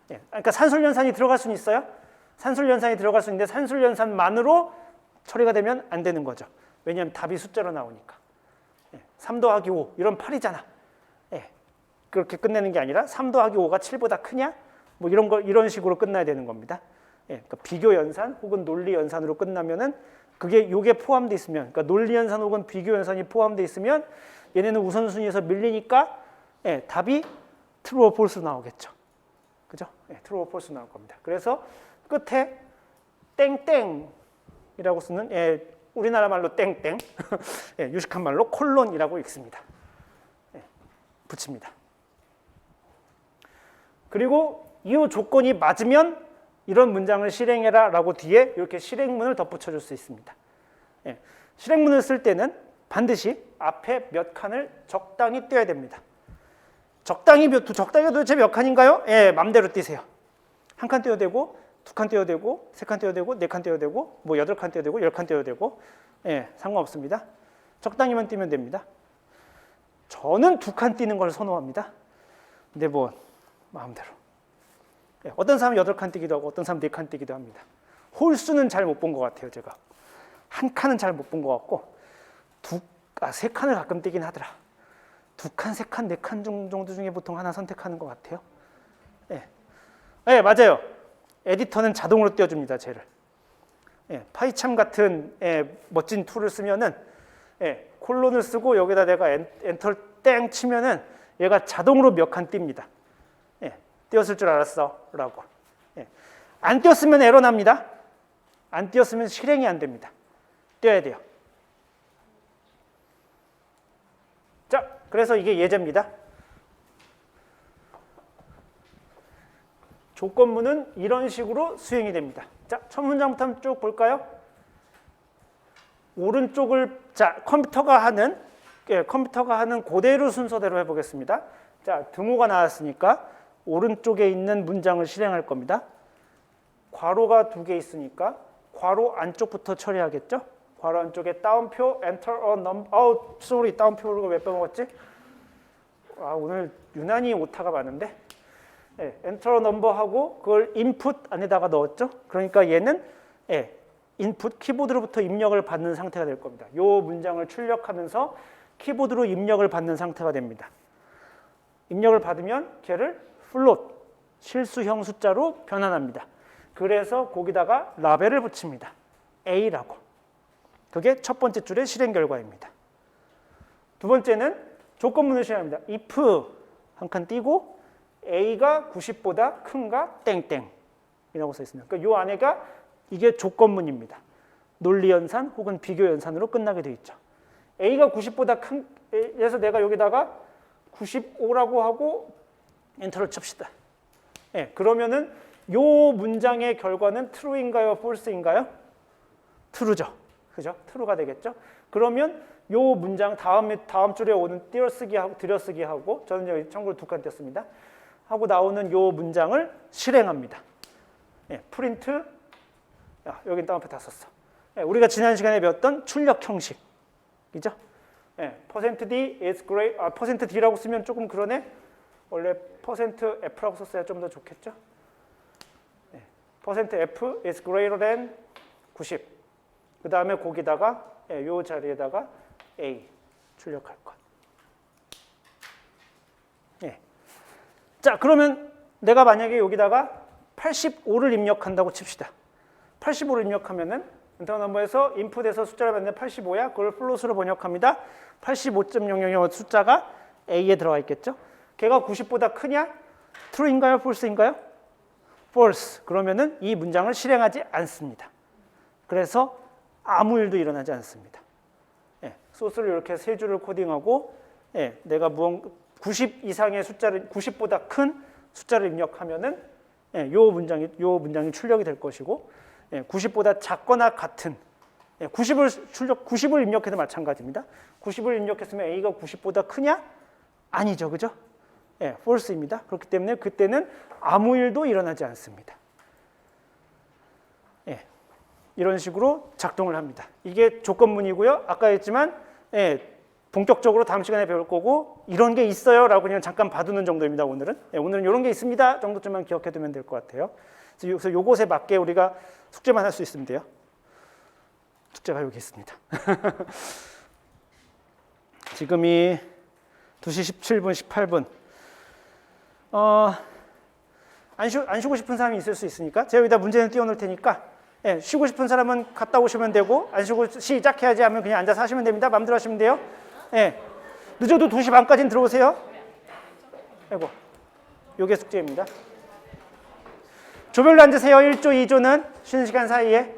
그러니까 산술연산이 들어갈 수는 있어요. 산술연산이 들어갈 수 있는데 산술연산만으로 처리가 되면 안 되는 거죠. 왜냐하면 답이 숫자로 나오니까. 3 더하기 5 이런 8이잖아. 그렇게 끝내는 게 아니라 3 더하기 5가 7보다 크냐? 뭐 이런 식으로 끝나야 되는 겁니다. 그러니까 비교연산 혹은 논리연산으로 끝나면은 요게 포함되어 있으면, 그러니까 논리연산 혹은 비교연산이 포함되어 있으면 얘네는 우선순위에서 밀리니까 답이 true or false로 나오겠죠. 그죠? true or false 나올 겁니다. 그래서 끝에 땡땡이라고 쓰는 우리나라 말로 땡땡, 유식한 말로 콜론이라고 읽습니다. 붙입니다. 그리고 이 조건이 맞으면 이런 문장을 실행해라 라고 뒤에 이렇게 실행문을 덧붙여 줄 수 있습니다. 실행문을 쓸 때는 반드시 앞에 몇 칸을 적당히 떼야 됩니다. 적당히 도대체 몇 칸인가요? 맘대로 띄세요. 한 칸 떼어도 되고, 두 칸 떼어도 되고, 세 칸 떼어도 되고, 네 칸 떼어도 되고, 뭐 8칸 떼어도 되고, 10칸 떼어도 되고, 상관없습니다. 적당히만 띄면 됩니다. 저는 2칸 띄는 걸 선호합니다. 근데 뭐 마음대로. 어떤 사람은 8칸 띄기도 하고 어떤 사람은 4칸 띄기도 합니다. 홀수는 잘 못 본 것 같아요. 제가 한 칸은 잘 못 본 것 같고 3칸을 가끔 띄긴 하더라. 2칸, 3칸, 4칸 정도 중에 보통 하나 선택하는 것 같아요. 맞아요. 에디터는 자동으로 띄워줍니다. 쟤를. 파이참 같은 멋진 툴을 쓰면은 콜론을 쓰고 여기다 내가 엔터를 땡 치면은 얘가 자동으로 몇 칸 띱니다. 띄웠을 줄 알았어 라고. 안 띄웠으면 에러 납니다. 안 띄웠으면 실행이 안 됩니다. 띄워야 돼요. 자, 그래서 이게 예제입니다. 조건문은 이런 식으로 수행이 됩니다. 자, 첫 문장부터 한번 쭉 볼까요? 오른쪽을 컴퓨터가 하는 그대로 순서대로 해보겠습니다. 자, 등호가 나왔으니까 오른쪽에 있는 문장을 실행할 겁니다. 괄호가 2개 있으니까 괄호 안쪽부터 처리하겠죠? 괄호 안쪽에 따옴표 enter a number. 따옴표를 왜 빼먹었지? 오늘 유난히 오타가 많은데. enter a number 하고 그걸 input 안에다가 넣었죠? 그러니까 얘는 input 키보드로부터 입력을 받는 상태가 될 겁니다. 이 문장을 출력하면서 키보드로 입력을 받는 상태가 됩니다. 입력을 받으면 걔를 플롯, 실수형 숫자로 변환합니다. 그래서 거기다가 라벨을 붙입니다. A라고. 그게 첫 번째 줄의 실행 결과입니다. 두 번째는 조건문을 실행합니다. if 한 칸 띄고 A가 90보다 큰가 땡땡이라고 써 있습니다. 그러니까 이 안에가 이게 조건문입니다. 논리연산 혹은 비교연산으로 끝나게 돼 있죠. A가 90보다 그래서 내가 여기다가 95라고 하고 엔터를 칩시다. 예, 그러면은 요 문장의 결과는 true인가요, false인가요? true죠. 그죠? true가 되겠죠? 그러면 요 문장 다음 줄에 오는 띄어쓰기하고 들여쓰기하고 저는 여기 참고로 두 칸 띄었습니다. 하고 나오는 요 문장을 실행합니다. 예, 프린트. 여긴 따옴표 다 썼어. 예, 우리가 지난 시간에 배웠던 출력 형식이죠. 예, %d is great. %d라고 쓰면 조금 그러네. 원래 %f라고 썼어야 좀 더 좋겠죠. 예, %f is greater than 90. 그 다음에 거기다가 예, 요 자리에다가 a 출력할 것. 예. 자, 그러면 내가 만약에 여기다가 85를 입력한다고 칩시다. 85를 입력하면은 인터널 넘버에서 인풋에서 숫자를 받는 85야. 그걸 플롯으로 번역합니다. 85.000 숫자가 A에 들어가 있겠죠. 걔가 90보다 크냐? true인가요? false인가요? false. 그러면은 이 문장을 실행하지 않습니다. 그래서 아무 일도 일어나지 않습니다. 예, 소스를 이렇게 세 줄을 코딩하고 예, 내가 90 이상의 숫자를 90보다 큰 숫자를 입력하면은 예, 요 문장이 출력이 될 것이고 예, 90보다 작거나 같은 예, 90을 입력해도 마찬가지입니다. 90을 입력했으면 A가 90보다 크냐? 아니죠, 그죠? 예, false입니다. 그렇기 때문에 그때는 아무 일도 일어나지 않습니다. 예, 이런 식으로 작동을 합니다. 이게 조건문이고요. 아까 했지만 예, 본격적으로 다음 시간에 배울 거고 이런 게 있어요라고 그냥 잠깐 봐두는 정도입니다. 오늘은 예, 오늘은 이런 게 있습니다 정도쯤만 기억해두면 될 것 같아요. 그래서 요것에 맞게 우리가 숙제만 할 수 있으면 돼요. 숙제가 여기 있습니다. 지금이 2시 17분, 18분. 안 쉬고 싶은 사람이 있을 수 있으니까 제가 여기다 문제는 띄워놓을 테니까 예, 쉬고 싶은 사람은 갔다 오시면 되고 안 쉬고 시작해야지 하면 그냥 앉아서 하시면 됩니다. 마음대로 하시면 돼요. 예, 늦어도 2시 반까지는 들어오세요. 아이고, 요게 숙제입니다. 조별로 앉으세요. 1조, 2조는 쉬는 시간 사이에.